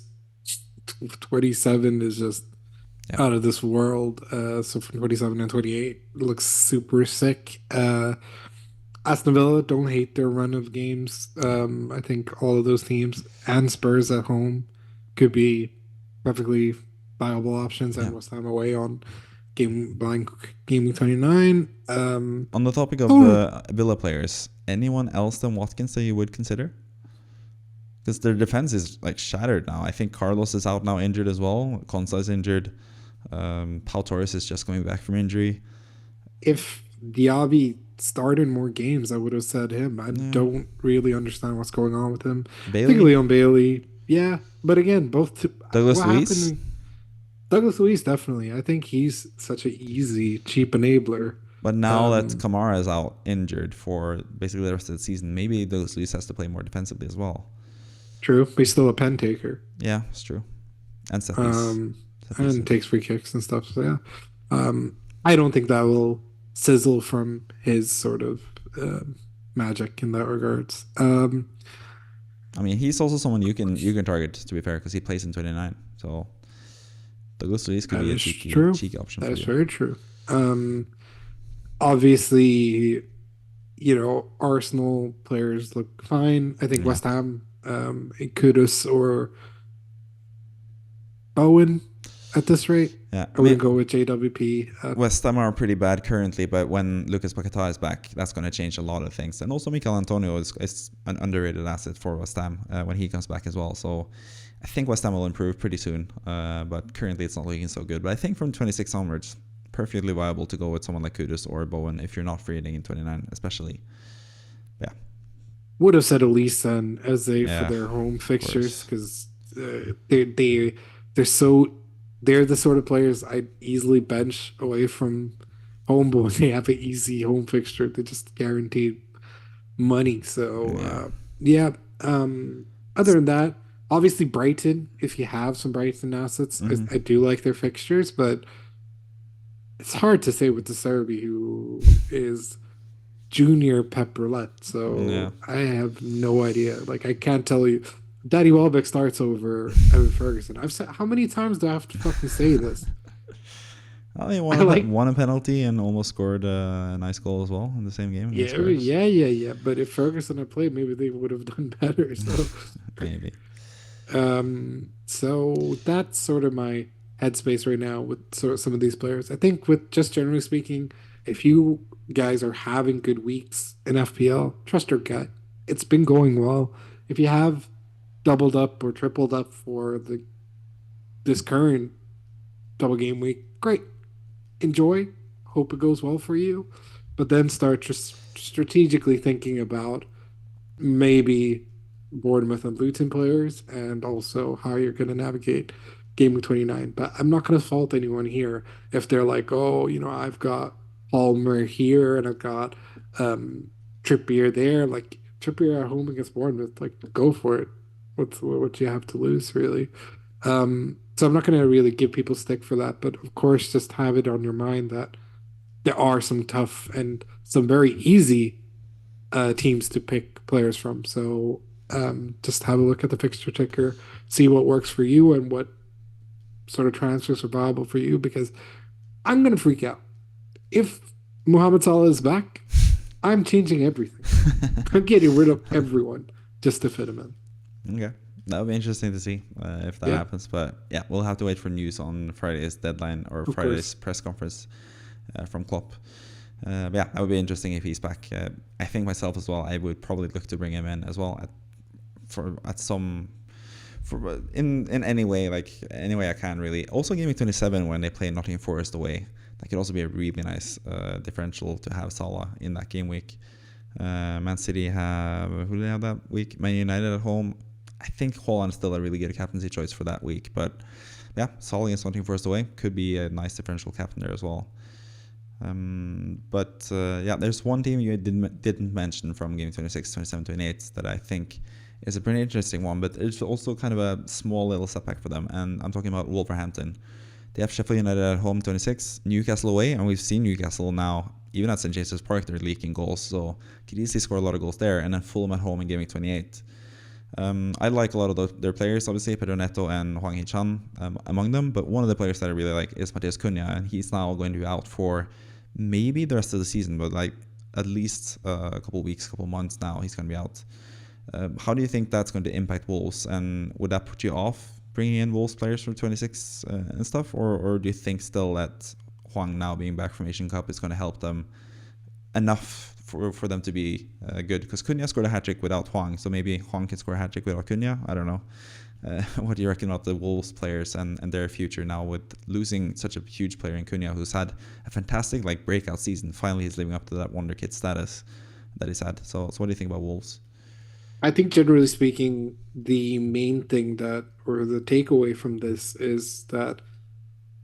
27 is just
Yeah,
out of this world. So from 27 and 28 looks super sick. Aston Villa, don't hate their run of games.
yeah,
I think all of those teams and Spurs at home could be perfectly viable options,
yeah.
and West Ham away on gaming 29.
On the topic of
Oh,
Villa players, anyone else than Watkins that you would consider? Because their defense is like shattered now. I think Carlos is out now, injured as well. Konsa is injured. Pau Torres is just coming back from injury.
if Diaby started more games, I would have said him. I
Yeah.
don't really understand what's going on with him. I think
Bailey,
Leon Bailey, yeah, but again,
Douglas
what
Luiz.
happened? Douglas Luiz, definitely. I think he's such an easy, cheap enabler.
But now that
Um,
Kamara is out injured for basically the rest of the season, maybe Douglas Luiz has to play more defensively as well.
True, but he's still a pen taker.
Yeah, it's true. And set piece.
Um, and
decent.
takes free kicks and stuff. So yeah, I don't think that will sizzle from his sort of uh, magic in that regards.
I mean, he's also someone you can target, to be fair, because he plays in 29. So the Gustolis could
That
be a
is
cheeky
true.
cheeky option
That
for
is
you.
very true. Obviously, Arsenal players look fine. I think
Yeah,
West Ham, Kudus or Bowen at this rate.
yeah.
I
I mean,
wouldn't go with JWP.
West Ham are pretty bad currently, but when Lucas Paquetá is back, that's going to change a lot of things. And also, Mikel Antonio is an underrated asset for West Ham when he comes back as well. So I think West Ham will improve pretty soon, but currently it's not looking so good. But I think from 26 onwards, perfectly viable to go with someone like Kudus or Bowen if you're not free hitting in 29, especially. Yeah,
Would have said Elise then as they for
yeah,
their home
of
fixtures
course.
because they're so they're the sort of players I'd easily bench away from home, but when they have an easy home fixture, they just guaranteed money. So
Yeah.
yeah. Other than that, obviously Brighton. If you have some Brighton assets,
Mm-hmm.
I do like their fixtures, but it's hard to say with the Serbi who is junior Pep Roulette.
Yeah.
So I have no idea. Like I can't tell you. Daddy Welbeck starts over Evan Ferguson. I've said how many times do I have to fucking say this?
Oh, he
I like
won a penalty and almost scored a nice goal as well in the same game against
yeah,
Spurs.
yeah. But if Ferguson had played, maybe they would have done better. So
Maybe.
so that's sort of my headspace right now with sort of some of these players. I think with just generally speaking, if you guys are having good weeks in FPL, trust your gut. It's been going well. If you have doubled up or tripled up for the this current double game week, great. Enjoy. Hope it goes well for you. But then start just strategically thinking about maybe Bournemouth and Luton players, and also how you're going to navigate Game Week 29. But I'm not going to fault anyone here if they're like, oh, I've got Palmer here and I've got um, Trippier there. Like Trippier at home against Bournemouth, like go for it. What you have to lose, really? So I'm not going to really give people stick for that, but of course, just have it on your mind that there are some tough and some very easy teams to pick players from. So just have a look at the fixture ticker, see what works for you and what sort of transfers are viable for you. Because I'm gonna freak out if Mohamed Salah is back. I'm changing everything. I'm getting rid of everyone just to fit him in.
Okay. That would be interesting to see if that
Yeah,
happens. But yeah, we'll have to wait for news on Friday's deadline or
of
Friday's
course.
press conference from Klopp. But yeah, that would be interesting if he's back. I think myself as well, I would probably look to bring him in as well at some for in any way, like any way I can really. Also, Game Week 27 when they play Nottingham Forest away, that could also be a really nice differential to have Salah in that game week. Man City have who do they have that week? Man United at home. I think Holland's still a really good captaincy choice for that week, but yeah, Salah against Nottingham Forest away could be a nice differential captain there as well. But yeah, there's one team you didn't mention from game 26, 27, 28 that I think is a pretty interesting one, but it's also kind of a small little setback for them, and I'm talking about Wolverhampton. They have Sheffield United at home 26, Newcastle away, and we've seen Newcastle now, even at St James's Park, they're leaking goals, so could easily score a lot of goals there, and then Fulham at home in game week 28. I like a lot of their players, obviously, Pedro Neto and Hwang Hee-chan among them, but one of the players that I really like is Matheus Cunha, and he's now going to be out for maybe the rest of the season, but like at least a couple weeks, couple months now, he's going to be out. How do you think that's going to impact Wolves, and would that put you off bringing in Wolves players from 26 and stuff, or do you think still that Hwang now being back from Asian Cup is going to help them enough for them to be good? Because Cunha scored a hat-trick without Hwang, so maybe Hwang can score a hat-trick without Cunha. I don't know. What do you reckon about the Wolves players and their future now with losing such a huge player in Cunha, who's had a fantastic breakout season? Finally, he's living up to that wonder kid status that he's had. So what do you think about Wolves?
I think generally speaking, the main thing that, or the takeaway from this is that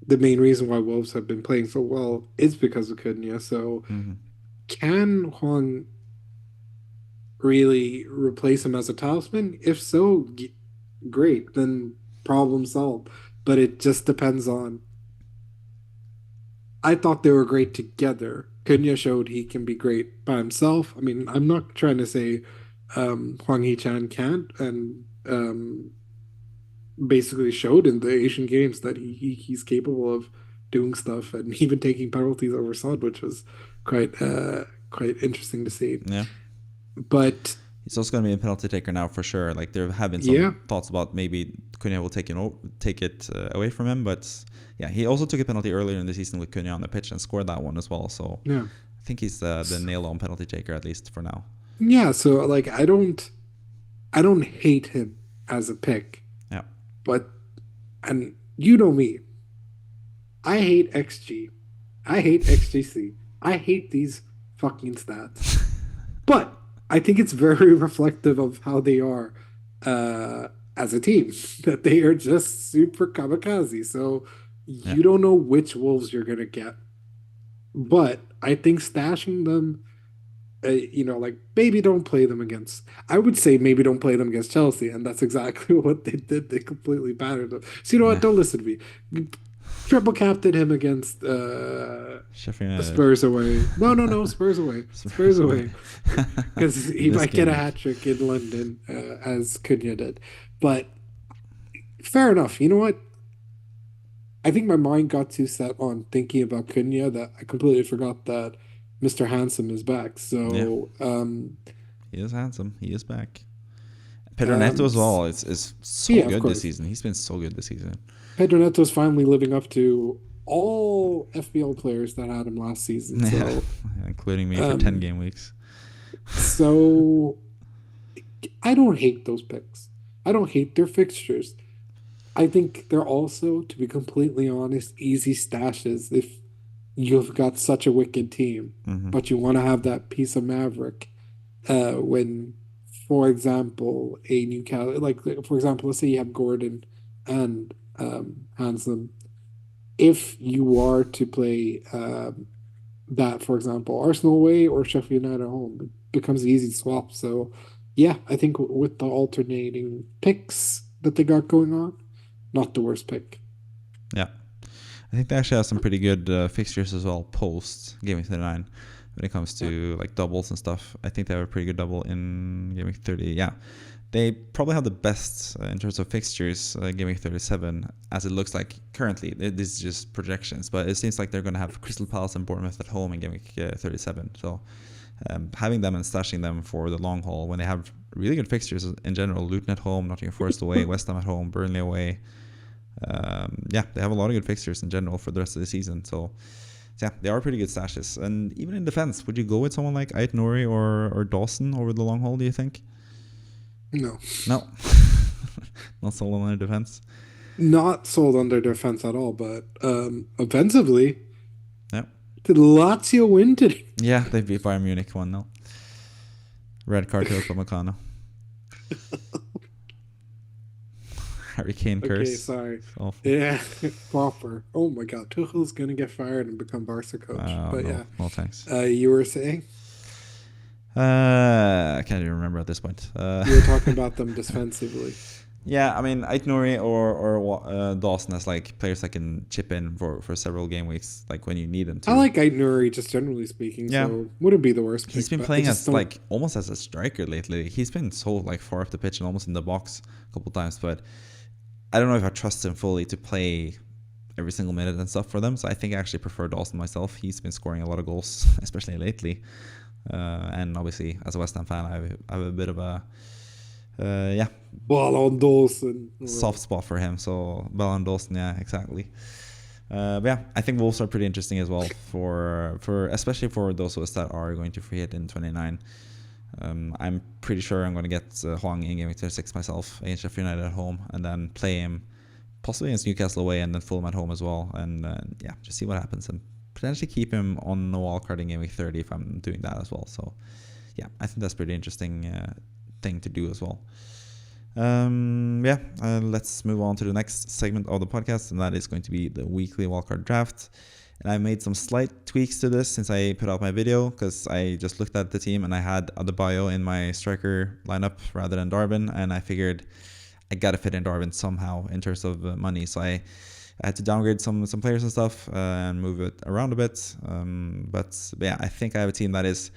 the main reason why Wolves have been playing so well is because of Cunha. So
Mm-hmm.
can Huang really replace him as a talisman? If so, great, then problem solved. but it just depends on. I thought they were great together. Cunha showed he can be great by himself. I mean, I'm not trying to say Hwang Hee-chan can't, and basically showed in the Asian Games that he's capable of doing stuff and even taking penalties over Sod, which was quite interesting to see.
Yeah.
But
he's also going to be a penalty taker now for sure. Like there have been some
yeah,
thoughts about maybe Cunha will take it away from him, but yeah, he also took a penalty earlier in the season with Cunha on the pitch and scored that one as well. So
yeah,
I think he's the nail-on penalty taker at least for now.
yeah. So like I don't hate him as a pick,
Yeah.
but and you know me, I hate XG, I hate XGC, I hate these fucking stats. But I think it's very reflective of how they are as a team, that they are just super kamikaze. So
Yeah.
you don't know which wolves you're gonna get. But I think stashing them, like maybe don't play them against. I would say maybe don't play them against Chelsea, and that's exactly what they did. They completely battered them. So you know what?
Yeah.
Don't listen to me. Triple captain him against
Sheffield United.
Spurs away. No, Spurs away. Spurs away. Because he might get a hat trick in London, as Cunha did. But fair enough. You know what? I think my mind got too set on thinking about Cunha that I completely forgot that Mr. Handsome is back. So,
he is handsome. He is back. Pedro Neto as well is so good this season. He's been so good this season.
Pedro Neto's finally living up to all FPL players that had him last season. So,
yeah, including me for 10 game weeks.
So I don't hate those picks. I don't hate their fixtures. I think they're also, to be completely honest, easy stashes if you've got such a wicked team, but you want to have that piece of Maverick when, for example, a Newcastle, like for example, let's say you have Gordon and Hansen. If you are to play that, for example, Arsenal away or Sheffield United at home, it becomes an easy swap. So, yeah, I think with the alternating picks that they got going on, not the worst pick.
Yeah. I think they actually have some pretty good fixtures as well post Game Week 39 when it comes to like doubles and stuff. I think they have a pretty good double in Game Week 30. Yeah. They probably have the best in terms of fixtures Game Week 37 as it looks like currently. This is just projections, but it seems like they're going to have Crystal Palace and Bournemouth at home in Game Week 37. So having them and stashing them for the long haul when they have really good fixtures in general. Luton at home, Nottingham Forest away, West Ham at home, Burnley away. They have a lot of good fixtures in general for the rest of the season. So yeah, they are pretty good stashes. And even in defense, would you go with someone like Ait Nouri or Dawson over the long haul, do you think?
No.
Not sold on their defense?
Not sold on their defense at all, but offensively,
yeah.
Did Lazio win today?
Yeah, they beat Bayern Munich 1-0. Red card to Upamecano. Harry Kane curse.
Okay, sorry. Yeah, proper. Oh my God, Tuchel's gonna get fired and become Barca coach. But
no,
yeah,
no thanks.
You were saying?
I can't even remember at this point.
You were talking about them defensively.
Yeah, I mean, Ait Nouri or Dawson as like players that can chip in for several game weeks, like when you need them to.
I like Ait Nouri just generally speaking. Yeah. So wouldn't be the worst pick.
He's been playing as like almost as a striker lately. He's been so like far up the pitch and almost in the box a couple times, but I don't know if I trust him fully to play every single minute and stuff for them. So I think I actually prefer Dawson myself. He's been scoring a lot of goals, especially lately. And obviously, as a West Ham fan, I have a bit of a
Ball on Dawson.
Soft spot for him. So Ball on Dawson, yeah, exactly. But yeah, I think Wolves are pretty interesting as well for especially for those of us that are going to free hit in 29. I'm pretty sure I'm going to get Hwang in Game Week 36 myself against Sheffield United at home, and then play him possibly against Newcastle away, and then Fulham at home as well. And just see what happens, and potentially keep him on the wildcard in Game Week 30 if I'm doing that as well. So yeah, I think that's pretty interesting thing to do as well. Let's move on to the next segment of the podcast, and that is going to be the weekly wildcard draft. And I made some slight tweaks to this since I put out my video, because I just looked at the team and I had Adebayo in my striker lineup rather than Darwin, and I figured I got to fit in Darwin somehow in terms of money. So I had to downgrade some players and stuff and move it around a bit. But yeah, I think I have a team that is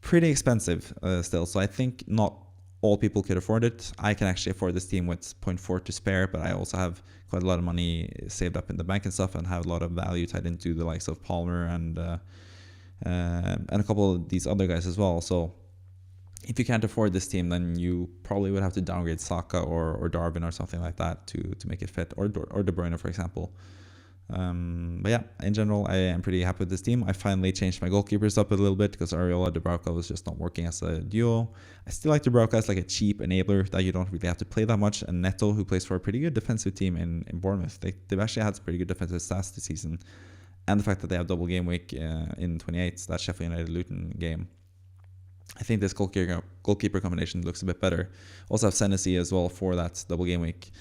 pretty expensive still. So I think not all people could afford it. I can actually afford this team with 0.4 to spare, but I also have quite a lot of money saved up in the bank and stuff, and have a lot of value tied into the likes of Palmer and a couple of these other guys as well. So if you can't afford this team, then you probably would have to downgrade Saka or Darwin or something like that to make it fit, or De Bruyne, for example. But yeah, in general, I am pretty happy with this team. I finally changed my goalkeepers up a little bit because Areola Dubravka was just not working as a duo. I still like Dubravka as like a cheap enabler that you don't really have to play that much. And Neto, who plays for a pretty good defensive team in Bournemouth, they've actually had some pretty good defensive stats this season. And the fact that they have double game week in 28, that Sheffield United Luton game. I think this goalkeeper combination looks a bit better. Also have Senesi as well for that double game week.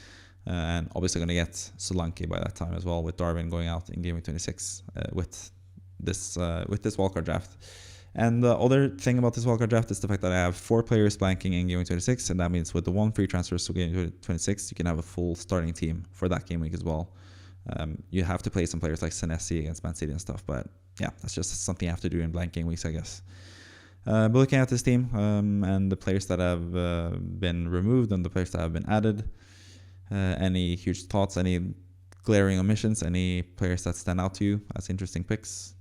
And obviously going to get Solanke by that time as well, with Darwin going out in game week 26 with this wildcard draft. And the other thing about this wildcard draft is the fact that I have 4 players blanking in game week 26, and that means with the 1 free transfer to game week 26, you can have a full starting team for that game week as well. You have to play some players like Senesi against Man City and stuff, but yeah, that's just something you have to do in blank game weeks, I guess. But looking at this team and the players that have been removed and the players that have been added, any huge thoughts, any glaring omissions, any players that stand out to you as interesting picks?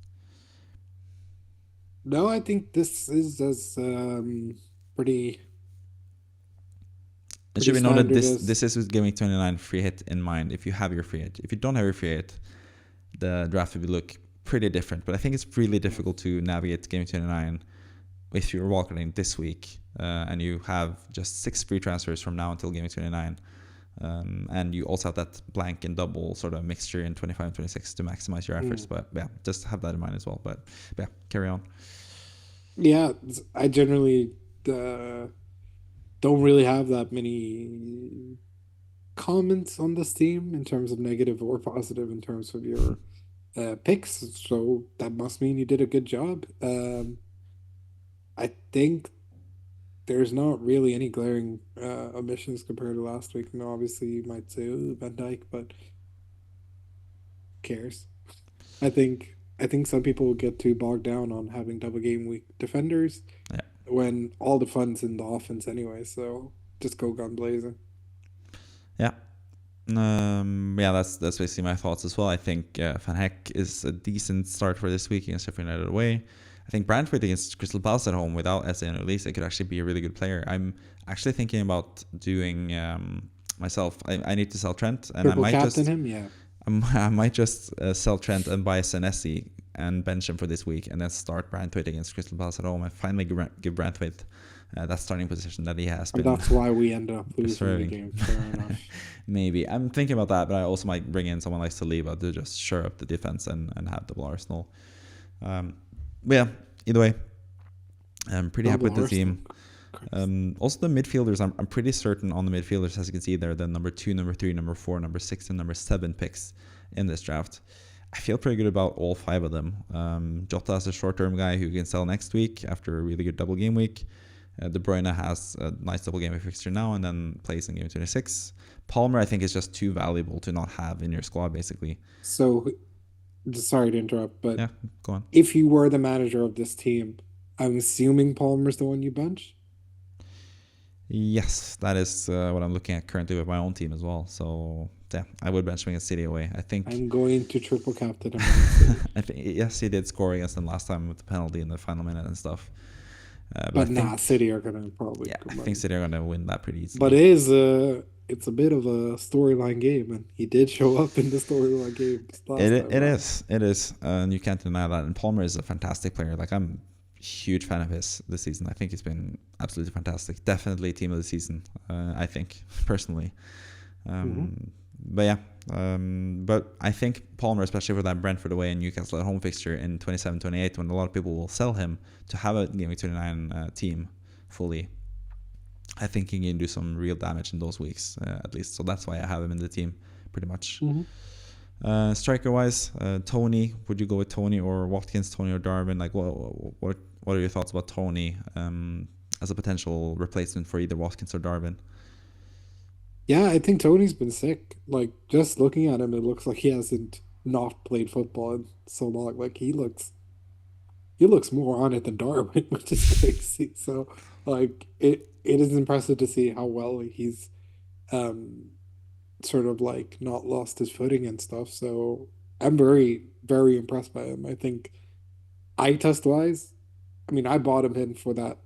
No, I think this is as pretty.
It should be noted this is with GW29 free hit in mind. If you have your free hit, if you don't have your free hit, the draft will look pretty different. But I think it's really difficult to navigate GW29 if you're walking this week and you have just 6 free transfers from now until GW29. And you also have that blank and double sort of mixture in 25 and 26 to maximize your efforts. But yeah, just have that in mind as well. But yeah, carry on.
Yeah, I generally don't really have that many comments on this team in terms of negative or positive in terms of your picks. So that must mean you did a good job. I think there's not really any glaring omissions compared to last week. No, obviously you might say Van Dijk, but who cares? I think some people will get too bogged down on having double game week defenders when all the fun's in the offense anyway. So just go gun blazing.
Yeah. That's basically my thoughts as well. I think Van Heck is a decent start for this week against Sheffield United away. I think Brentford against Crystal Palace at home without Eze and Elise, it could actually be a really good player. I'm actually thinking about doing myself. I need to sell Trent, and
Triple captain him, yeah.
I might just sell Trent and buy Senesi and bench him for this week, and then start Brentford against Crystal Palace at home, and finally give Brentford that starting position that he has been.
That's why we end up losing the game. Fair enough.
Maybe I'm thinking about that, but I also might bring in someone like Saliba to just shore up the defense and have double Arsenal. But yeah, either way, I'm pretty happy with the team. Also, the midfielders, I'm pretty certain on the midfielders, as you can see there, the number 2, number 3, number 4, number 6, and number 7 picks in this draft. I feel pretty good about all 5 of them. Jota is a short-term guy who can sell next week after a really good double game week. De Bruyne has a nice double game week fixture now and then plays in game 26. Palmer, I think, is just too valuable to not have in your squad, basically.
So, sorry to interrupt, but
yeah, go on.
If you were the manager of this team, I'm assuming Palmer's the one you bench?
Yes, that is what I'm looking at currently with my own team as well. So yeah, I would bench him against City away. I think
I'm going to triple captain him.
I think yes, he did score against them last time with the penalty in the final minute and stuff.
But City are gonna probably.
Yeah, I think City are gonna win that pretty easily.
But it's a bit of a storyline game, and he did show up in the storyline game.
It is, and you can't deny that. And Palmer is a fantastic player. Like, I'm a huge fan of his this season. I think he's been absolutely fantastic. Definitely team of the season. I think personally. But yeah, but I think Palmer, especially for that Brentford away and Newcastle at home fixture in 27-28, when a lot of people will sell him to have a Game Week 29 team fully, I think he can do some real damage in those weeks, at least. So that's why I have him in the team, pretty much. Striker-wise, Tony, would you go with Tony or Watkins, Tony or Darwin? Like, what are your thoughts about Tony as a potential replacement for either Watkins or Darwin?
Yeah, I think Tony's been sick. Like just looking at him, it looks like he hasn't not played football in so long. Like he looks more on it than Darwin, which is crazy. So like it is impressive to see how well he's um sort of like not lost his footing and stuff. So I'm very, very impressed by him. I think eye test wise, I mean I bought him in for that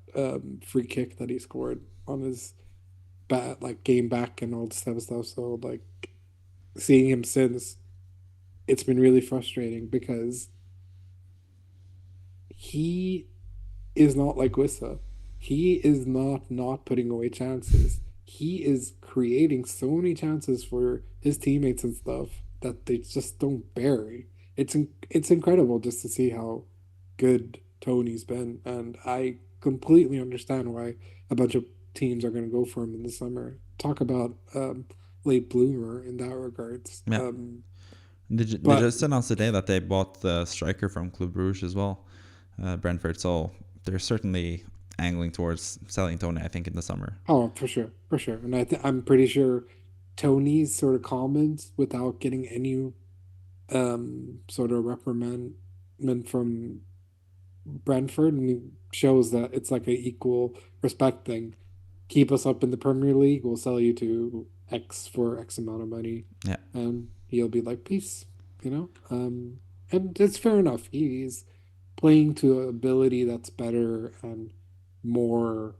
free kick that he scored on his bat like game back and all this type of stuff. So like seeing him since, it's been really frustrating because he is not like Wissa. He is not putting away chances. He is creating so many chances for his teammates and stuff that they just don't bury. It's incredible just to see how good Tony's been, and I completely understand why a bunch of teams are going to go for him in the summer. Talk about late bloomer in that regards.
Yeah. They
But
just announced today that they bought the striker from Club Brugge as well, Brentford. So they're certainly angling towards selling Tony, I think, in the summer.
Oh, for sure. And I'm pretty sure Tony's sort of comments without getting any sort of reprimand from Brentford, and he shows that it's like a equal respect thing. Keep us up in the Premier League, we'll sell you to X for X amount of money,
Yeah.
and he'll be like, peace, you know. And it's fair enough. He's playing to an ability that's better and more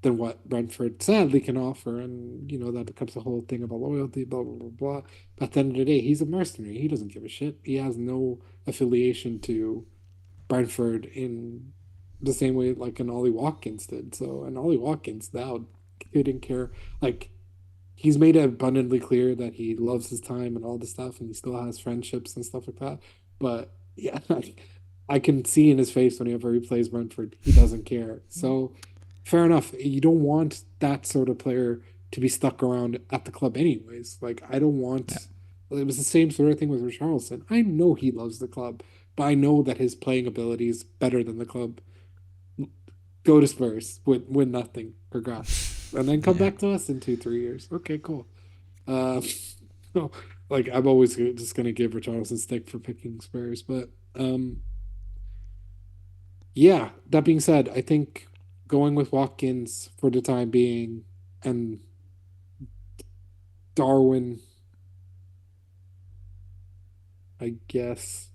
than what Brentford sadly can offer. And, that becomes the whole thing about loyalty, blah, blah, blah, blah. But at the end of the day, he's a mercenary. He doesn't give a shit. He has no affiliation to Brentford in the same way like an Ollie Watkins did. So, and Ollie Watkins now couldn't care. Like, he's made it abundantly clear that he loves his time and all this stuff, and he still has friendships and stuff like that. But yeah, I can see in his face whenever he plays Brentford, he doesn't care. So fair enough. You don't want that sort of player to be stuck around at the club, anyways. Like I don't
Yeah.
want. It was the same sort of thing with Richarlison. I know he loves the club, but I know that his playing ability is better than the club. Go to Spurs, win nothing. Congrats, and then come
Yeah.
back to us in 2 3 years. Okay, cool. Uh, no, like I'm always just gonna give Richarlison stick for picking Spurs, but yeah. That being said, I think going with Watkins for the time being and Darwin, I guess.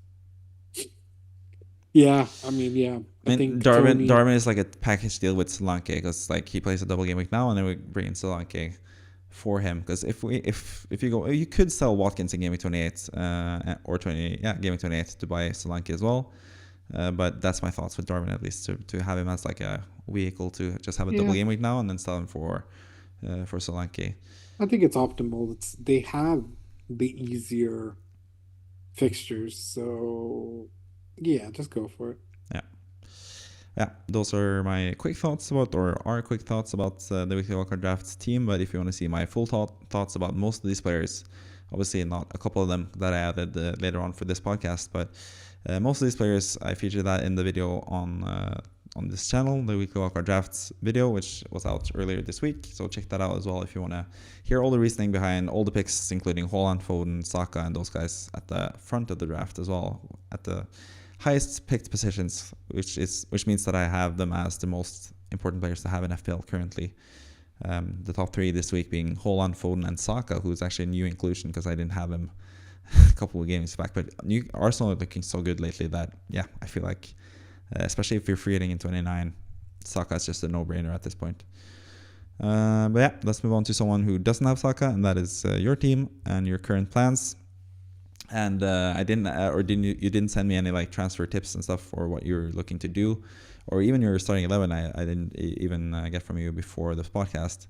Yeah, I mean, yeah.
I
I
mean,
think
Darwin
Tony.
Darwin is like a package deal with Solanke because like he plays a double game week now, and then we bring in Solanke for him. Because if you go, you could sell Watkins in game week 28 or 20, yeah, game week 28 to buy Solanke as well. But that's my thoughts with Darwin, at least to have him as like a vehicle to just have a double
Yeah,
game week now and then sell him for Solanke.
I think it's optimal. They have the easier fixtures, so yeah, just go for it.
Yeah. Yeah, those are my quick thoughts about, or our quick thoughts about the weekly wildcard draft team. But if you want to see my full thoughts about most of these players, obviously not a couple of them that I added later on for this podcast, but most of these players I featured that in the video on this channel, the weekly wildcard drafts video, which was out earlier this week. So check that out as well if you want to hear all the reasoning behind all the picks, including Haaland, Foden, Saka, and those guys at the front of the draft as well, at the highest picked positions, which means that I have them as the most important players to have in FPL currently. The top three this week being Haaland, Foden, and Saka, who's actually a new inclusion because I didn't have him a couple of games back. But Arsenal are looking so good lately that, yeah, I feel like, especially if you're free hitting in 29, Saka is just a no-brainer at this point. But yeah, let's move on to someone who doesn't have Saka, and that is your team and your current plans. And I didn't, or didn't you didn't send me any like transfer tips and stuff for what you're looking to do, or even your starting 11. I didn't even get from you before this podcast.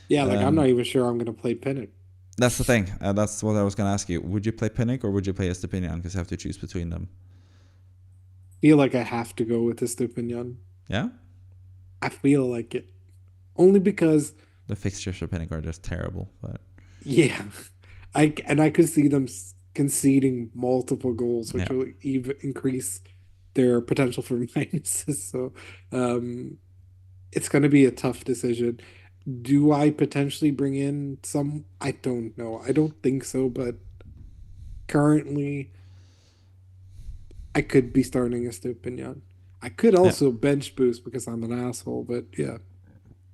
Yeah, like I'm not
Um,
even sure I'm gonna play Pinnock.
that's the thing. That's what I was gonna ask you. Would you play Pinnock or would you play Estepinian? Because you have to choose between them.
Feel like I have to go with this opinion.
Yeah,
I feel like it only because
the fixtures for Pinnock are just terrible. But
yeah, I could see them conceding multiple goals, which
yeah,
will even increase their potential for minuses. So, um, it's going to be a tough decision. Do I potentially bring in some? I don't know. I don't think so, but currently I could be starting a Stupinian. I could
Yeah.
also bench boost because I'm an asshole, but yeah.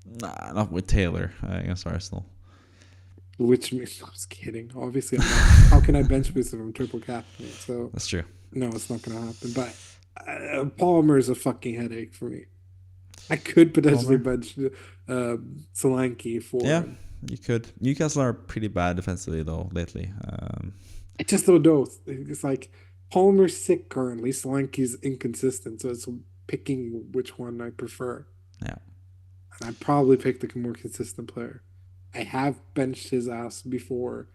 Nah, not with Taylor against Arsenal.
Which means I was kidding. Obviously, I'm not. How can I bench boost if I'm triple captaining? So
That's true.
no, it's not gonna happen. But Palmer is a fucking headache for me. I could potentially
Palmer.
bench Solanke for
Yeah,
him.
you could. Newcastle are pretty bad defensively though lately.
I just don't know. It's like Palmer's sick currently. Solanke's inconsistent, so it's picking which one I prefer.
Yeah.
And I'd probably pick the more consistent player. I have benched his ass before.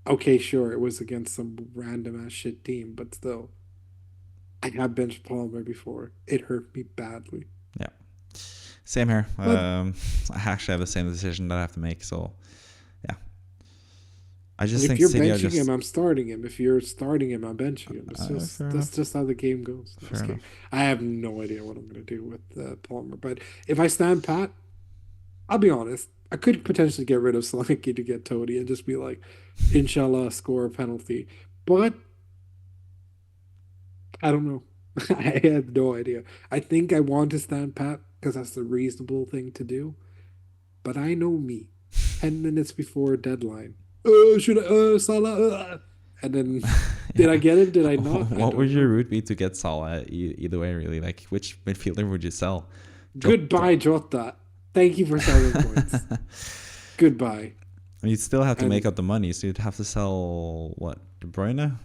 Okay, sure, it was against some random ass shit team, but still, I have benched Palmer before. It hurt me badly.
Yeah. Same here.
But
I actually have the same decision that I have to make. So, yeah. I just
if
think
you're
City are
benching
just.
him, I'm starting him. If you're starting him, I'm benching him. It's just
Fair
that's
enough.
just how the game goes. No,
Fair enough.
I have no idea what I'm gonna do with Palmer. But if I stand pat, I'll be honest. I could potentially get rid of Solanke to get Tony and just be like, inshallah, score a penalty. But I don't know. I have no idea. I think I want to stand pat because that's the reasonable thing to do. But I know me. 10 minutes before deadline. Should I Salah? And then did I get him? Did I not? I
What would
don't
your
know.
route be to get Salah? Either way, really. Like, which midfielder would you sell?
Goodbye, Jota. Thank you for 7 points. Goodbye.
And you'd still have to make
And
up the money, so you'd have to sell what? De Bruyne?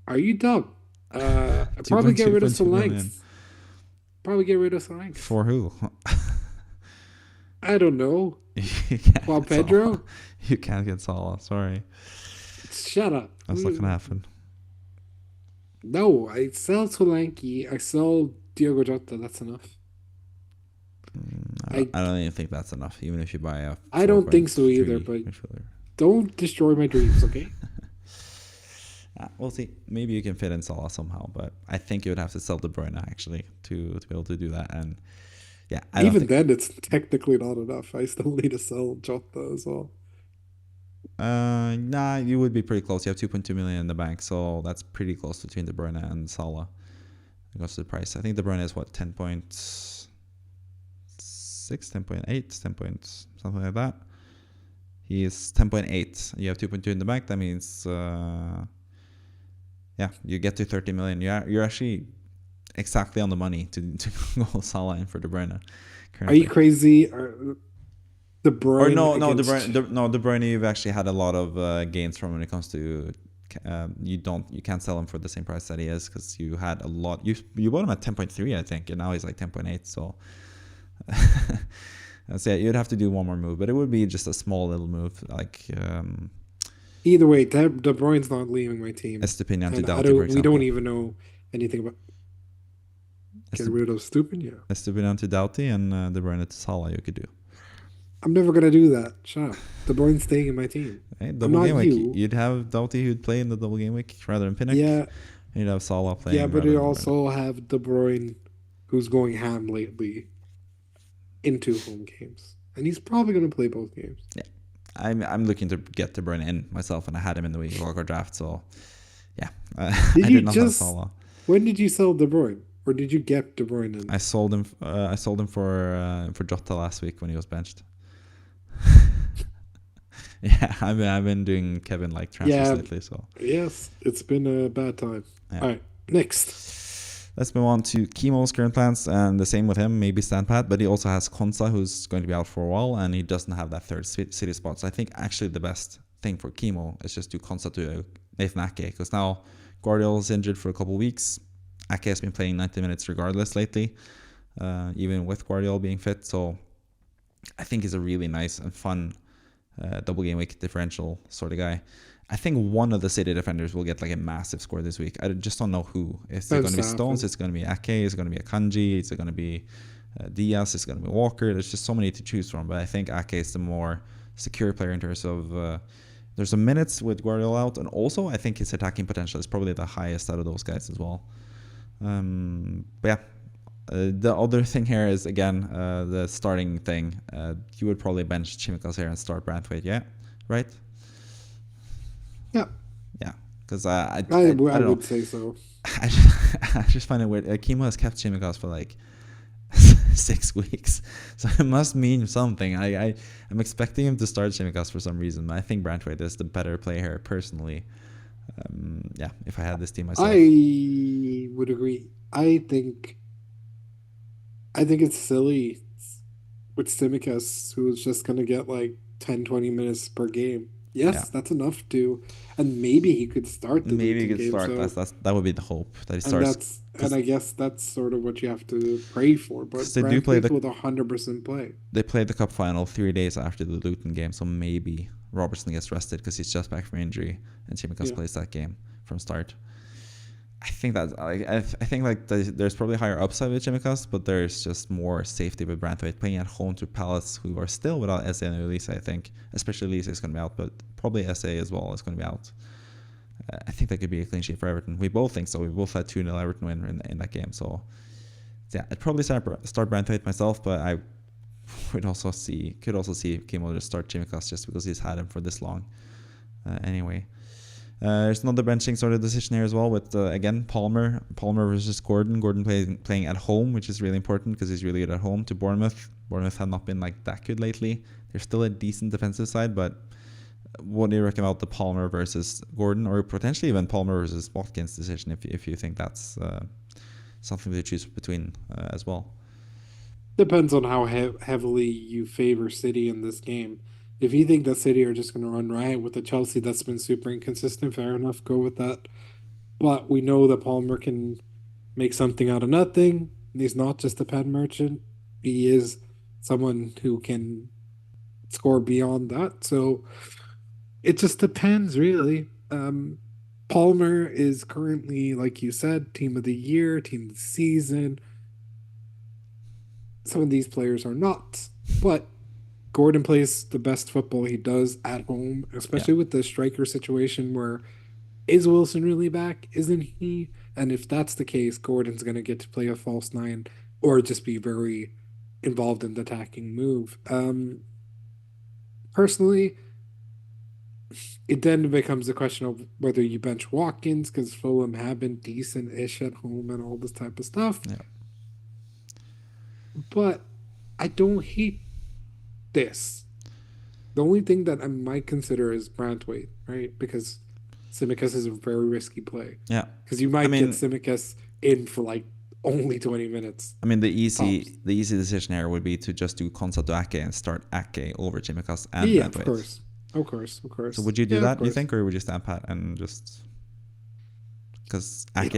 are you dumb? I'd probably get rid of
2.2 million.
Solanke. Probably get rid of Solanke.
For who?
I don't know.
You can't
While
get Salah.
Pedro?
You can't get Salah. Sorry.
Shut up.
That's not gonna happen.
No, I sell Solanke. I sell Diogo Jota. That's enough. I
I don't even think that's enough, even if you buy a
I don't think so
4.3
either, but
midfielder.
don't destroy my dreams, okay?
We'll see. Maybe you can fit in Salah somehow, but I think you would have to sell De Bruyne actually to be able to do that. And yeah, I don't
Even
think.
then, it's technically not enough. I still need to sell Jota as well.
Nah, you would be pretty close. You have 2.2 million in the bank, so that's pretty close between De Bruyne and Salah. It goes to the price. I think De Bruyne is what 10.6, 10.8, 10 points, something like that. He is 10.8. You have 2.2 in the bank. That means, yeah, you get to 30 million. You're actually exactly on the money to go Salah in for De Bruyne.
Are you crazy? De
Or
Bruyne
no,
against
De Bruyne. You've actually had a lot of gains from when it comes to. You can't sell him for the same price that he is because you had a lot. You bought him at 10.3, I think, and now he's like 10.8. So. So yeah, you'd have to do one more move, but it would be just a small little move, like
Either way, De Bruyne's not leaving my team,
Estepinian to
and
Doughty, for
we don't
example.
even know anything about get rid of Stupid. Yeah,
Estepinian to Doughty and De Bruyne to Salah you could do.
I'm never gonna do that. Shut up. De Bruyne's staying in my team.
Hey,
I'm
double
not
game week.
you.
You'd have Doughty who'd play in the double game week rather than Pinnock.
Yeah,
And you'd have Salah playing.
yeah, but
rather
you
than
also have De Bruyne, who's going ham lately into home games, and he's probably gonna play both games.
Yeah, I'm looking to get De Bruyne in myself, and I had him in the wildcard draft. So yeah,
Did
I
you
did not have
just?
Salah.
When did you sell De Bruyne, or did you get De Bruyne in?
I sold him. I sold him for Jota last week when he was benched. Yeah, I've been doing Kevin like transfers lately, so
Yes, it's been a bad time.
yeah.
All right, next.
Let's move on to Kimo's current plans, and the same with him, maybe stand pat, but he also has Konsa, who's going to be out for a while, and he doesn't have that third city spot. So I think actually the best thing for Kimo is just do Konsa to Nathan Ake, because now Guardiola's injured for a couple of weeks. Ake has been playing 90 minutes regardless lately, even with Guardiola being fit. So I think he's a really nice and fun double game week differential sort of guy. I think one of the City defenders will get like a massive score this week. I just don't know who. Is it going to be Stones? It's going to be Ake? Is it going to be Akanji? Is it going to be Diaz? Is it going to be Walker? There's just so many to choose from. But I think Ake is the more secure player in terms of there's some minutes with Guardiola out, and also I think his attacking potential is probably the highest out of those guys as well. But yeah, The other thing here is, again, the starting thing. You would probably bench Chimicas here and start Branthwaite, yeah? Right?
Yeah.
Yeah. Because I
I
don't know.
would say so.
I just find it weird. Kimo has kept Chimicas for like 6 weeks, so it must mean something. I'm expecting him to start Chimicas for some reason. I think Branthwaite is the better player here, personally. Yeah, if I had this team myself.
I would agree. I think it's silly with Simicast, who's just going to get like 10, 20 minutes per game.
Yeah.
Yes, that's enough to, and maybe he could start the
Maybe he
Luton
could
game.
start.
So,
That would be the hope, that he
and
starts.
I guess that's sort of what you have to pray for.
Because
But
they do play
Branthwaite will 100% play.
They played the cup final 3 days after the Luton game, so maybe Robertson gets rested because he's just back from injury, and Chimicas plays that game from start. I think that I think like there's probably higher upside with Chimicas, but there's just more safety with Branthwaite playing at home to Palace, who are still without SA and Elise. I think, especially Elise is going to be out, but probably SA as well is going to be out. I think that could be a clean sheet for Everton. We both think so. We both had 2-0 Everton win in that game. So yeah, I'd probably start Branthwaite myself, but I could also see Kimo just start Chimicas just because he's had him for this long. Anyway. There's another benching sort of decision here as well with, again, Palmer versus Gordon. Gordon playing at home, which is really important because he's really good at home, to Bournemouth. Bournemouth have not been like that good lately. They're still a decent defensive side, but what do you reckon about the Palmer versus Gordon, or potentially even Palmer versus Watkins decision if you think that's something to choose between as well?
Depends on how heavily you favor City in this game. If you think that City are just going to run riot with the Chelsea that's been super inconsistent, fair enough, go with that. But we know that Palmer can make something out of nothing. He's not just a pen merchant. He is someone who can score beyond that. So it just depends, really. Palmer is currently, like you said, team of the year, team of the season. Some of these players are not, but Gordon plays the best football he does at home, especially with the striker situation where is Wilson really back? Isn't he? And if that's the case, Gordon's going to get to play a false nine or just be very involved in the attacking move. Personally, it then becomes a question of whether you bench Watkins because Fulham have been decent-ish at home and all this type of stuff.
Yeah.
But I don't hate this. The only thing that I might consider is Branthwaite, right? Because Simicas is a very risky play.
Yeah.
Because you might get Simicas in for like only 20 minutes.
I mean, the easy decision here would be to just do Konsa to Ake and start Ake over Chimicas and Branthwaite.
Of course.
So would you do that, you think, or would you stand pat and just... Because Ake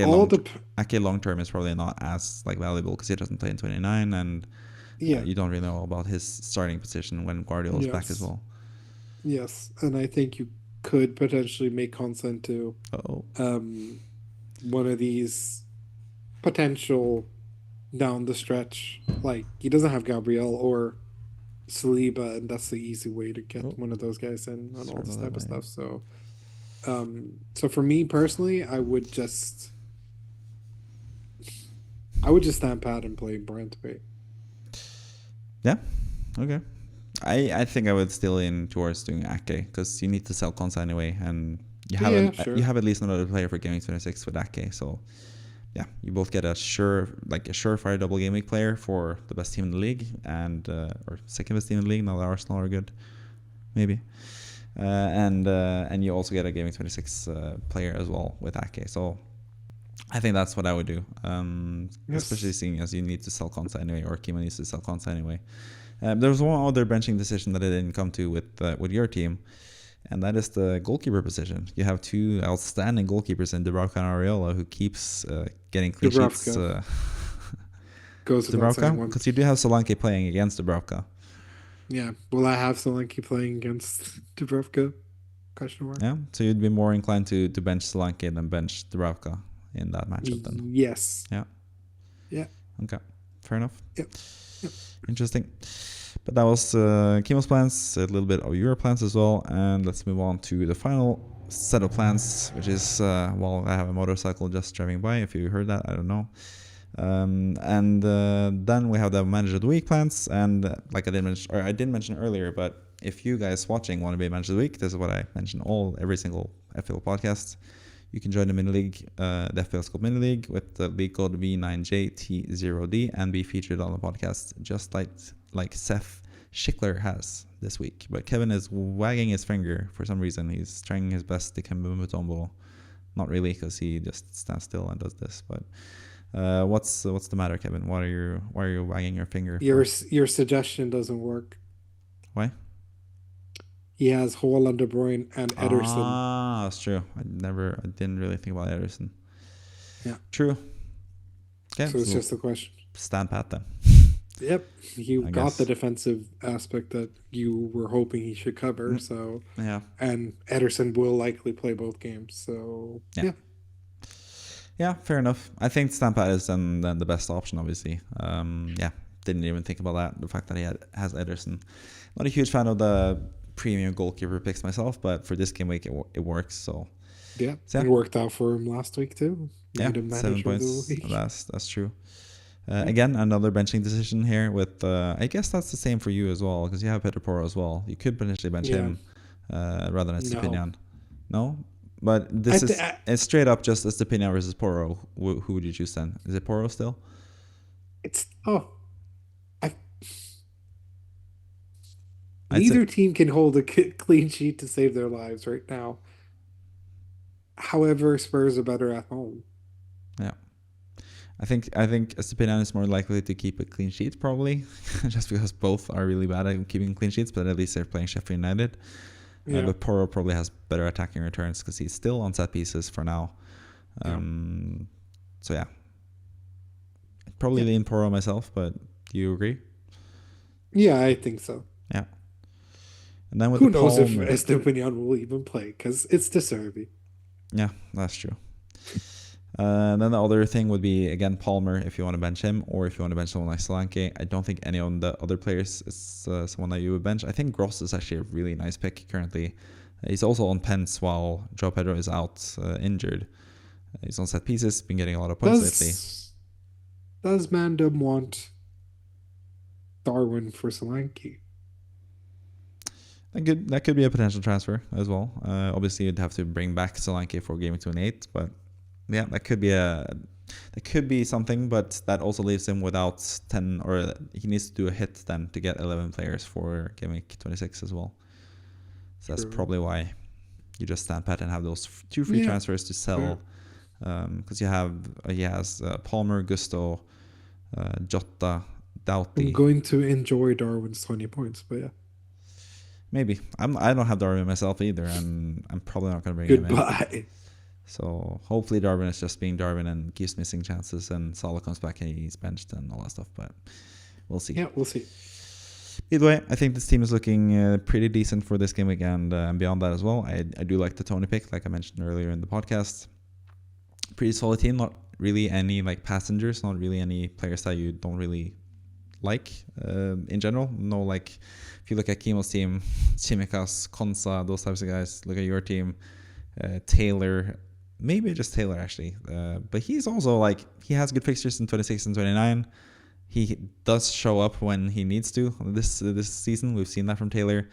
long term is probably not as like valuable because he doesn't play in 29, and you don't really know about his starting position when Guardiola's back as well.
Yes, and I think you could potentially make consent to one of these potential down the stretch. Like he doesn't have Gabriel or Saliba, and that's the easy way to get one of those guys in on all this type of stuff. So. So for me personally, I would just stand pat and play Branthwaite.
Yeah. Okay. I think I would still lean towards doing Ake because you need to sell Konsa anyway, and you have at least another player for Gaming 26 with Ake. So yeah, you both get a surefire double game week player for the best team in the league and or second best team in the league. Now the Arsenal are good, maybe. And you also get a Gaming 26 player as well with Ake. So I think that's what I would do, especially seeing as you need to sell Konsa anyway, or Kimo needs to sell Konsa anyway. There was one other benching decision that I didn't come to with your team, and that is the goalkeeper position. You have two outstanding goalkeepers in Dubravka and Areola, who keeps getting clean sheets.
Goes
Dubravka, because you do have Solanke playing against Dubravka.
Yeah, will I have Solanke playing against Dubravka? Question mark.
Yeah, so you'd be more inclined to bench Solanke than bench Dubravka in that matchup then.
Yes.
Yeah.
Yeah.
Okay. Fair enough.
Yep.
Interesting. But that was Kimo's plans, a little bit of your plans as well, and let's move on to the final set of plans, which is I have a motorcycle just driving by. If you heard that, I don't know. Then we have the Manager of the Week plans, and like I didn't mention earlier, but if you guys watching want to be Manager of the Week, this is what I mention every single FPL podcast. You can join the mini league, the FPL Scope mini league with the league code V9JT0D and be featured on the podcast, just like Seth Schickler has this week. But Kevin is wagging his finger for some reason. He's trying his best to Kemba Mutombo. Not really, because he just stands still and does this. But what's the matter, Kevin? Why are you wagging your finger?
Your suggestion doesn't work.
Why?
He has Haaland, De Bruyne, and Ederson.
Ah, that's true. I didn't really think about Ederson.
Yeah.
True.
Okay, so it's just a question.
Stand pat then.
Yep. You got the defensive aspect that you were hoping he should cover. So
yeah.
And Ederson will likely play both games. So yeah.
Yeah, fair enough. I think stand pat is then the best option, obviously. Didn't even think about that. The fact that he has Ederson. Not a huge fan of the premium goalkeeper picks myself, but for this game week it works. So
it worked out for him last week too.
7 points. That's true. Again, another benching decision here with I guess that's the same for you as well, because you have Pedro Porro as well. You could potentially bench him rather than Stepinian. No, but this it's straight up just Stepinian versus Porro. Who would you choose then? Is it Porro still?
Neither team can hold a clean sheet to save their lives right now. However, Spurs are better at home.
Yeah. I think Estepinian is more likely to keep a clean sheet, probably, just because both are really bad at keeping clean sheets, but at least they're playing Sheffield United. But Porro probably has better attacking returns because he's still on set pieces for now. So yeah. Probably lean Porro myself, but do you agree?
Yeah, I think so.
Yeah. And then with
who knows if Estepinian will even play, because it's De Zerbi.
Yeah, that's true. Then the other thing would be, again, Palmer, if you want to bench him, or if you want to bench someone like Solanke. I don't think any of the other players is someone that you would bench. I think Gross is actually a really nice pick currently. He's also on pens while João Pedro is out injured. He's on set pieces, been getting a lot of points lately.
Does Mandem want Darwin for Solanke?
That could be a potential transfer as well. Obviously, you'd have to bring back Solanke for Game 28, but yeah, that could be something. But that also leaves him without 10, or he needs to do a hit then to get 11 players for Game Week 26 as well. So that's probably why you just stand pat and have those 2 free transfers to sell. Because he has Palmer, Gusto, Jota, Doughty.
I'm going to enjoy Darwin's 20 points, but yeah.
Maybe. I don't have Darwin myself either, and I'm probably not going to bring him in.
Goodbye.
So hopefully Darwin is just being Darwin and keeps missing chances, and Salah comes back and he's benched and all that stuff. But we'll see.
Yeah, we'll see.
Either way, I think this team is looking pretty decent for this game week and beyond that as well. I do like the Tony pick, like I mentioned earlier in the podcast. Pretty solid team. Not really any passengers. Not really any players that you don't really like in general. No, if you look at Kimo's team, Chimikas, Konsa, those types of guys. Look at your team, Taylor. Maybe just Taylor actually. But he's also he has good fixtures in 26 and 29. He does show up when he needs to. This season, we've seen that from Taylor.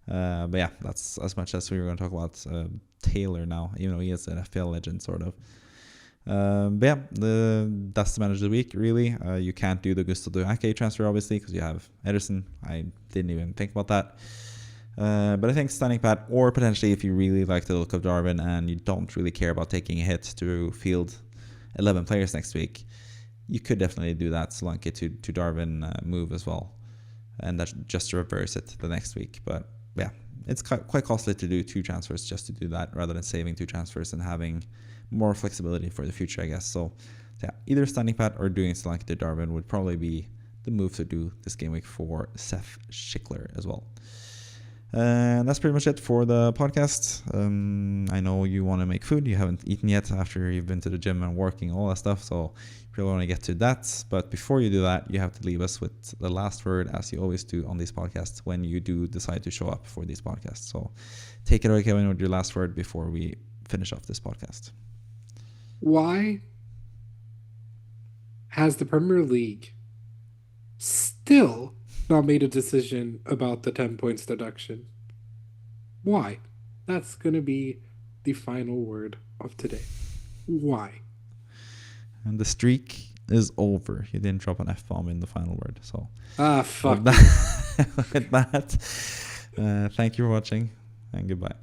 But yeah, that's as much as we were going to talk about Taylor now. Even though he is an FPL legend, sort of. But yeah, that's the manager of the week, really. You can't do the Gusto to Ake transfer, obviously, because you have Ederson. I didn't even think about that. But I think standing pat, or potentially if you really like the look of Darwin and you don't really care about taking a hit to field 11 players next week, you could definitely do that Solanke to Darwin move as well. And that's just to reverse it the next week. But yeah, it's quite costly to do 2 transfers just to do that, rather than saving 2 transfers and having more flexibility for the future, I guess. So yeah, either standing pat or doing Solanke to Darwin would probably be the move to do this game week for Seth Schickler as well. And that's pretty much it for the podcast. I know you want to make food. You haven't eaten yet after you've been to the gym and working, all that stuff. So you really want to get to that. But before you do that, you have to leave us with the last word, as you always do on these podcasts when you do decide to show up for these podcasts. So take it away, Kevin, with your last word before we finish off this podcast.
Why has the Premier League still not made a decision about the 10 points deduction? Why? That's going to be the final word of today. Why?
And the streak is over. You didn't drop an F-bomb in the final word. So
Fuck
with that, thank you for watching and goodbye.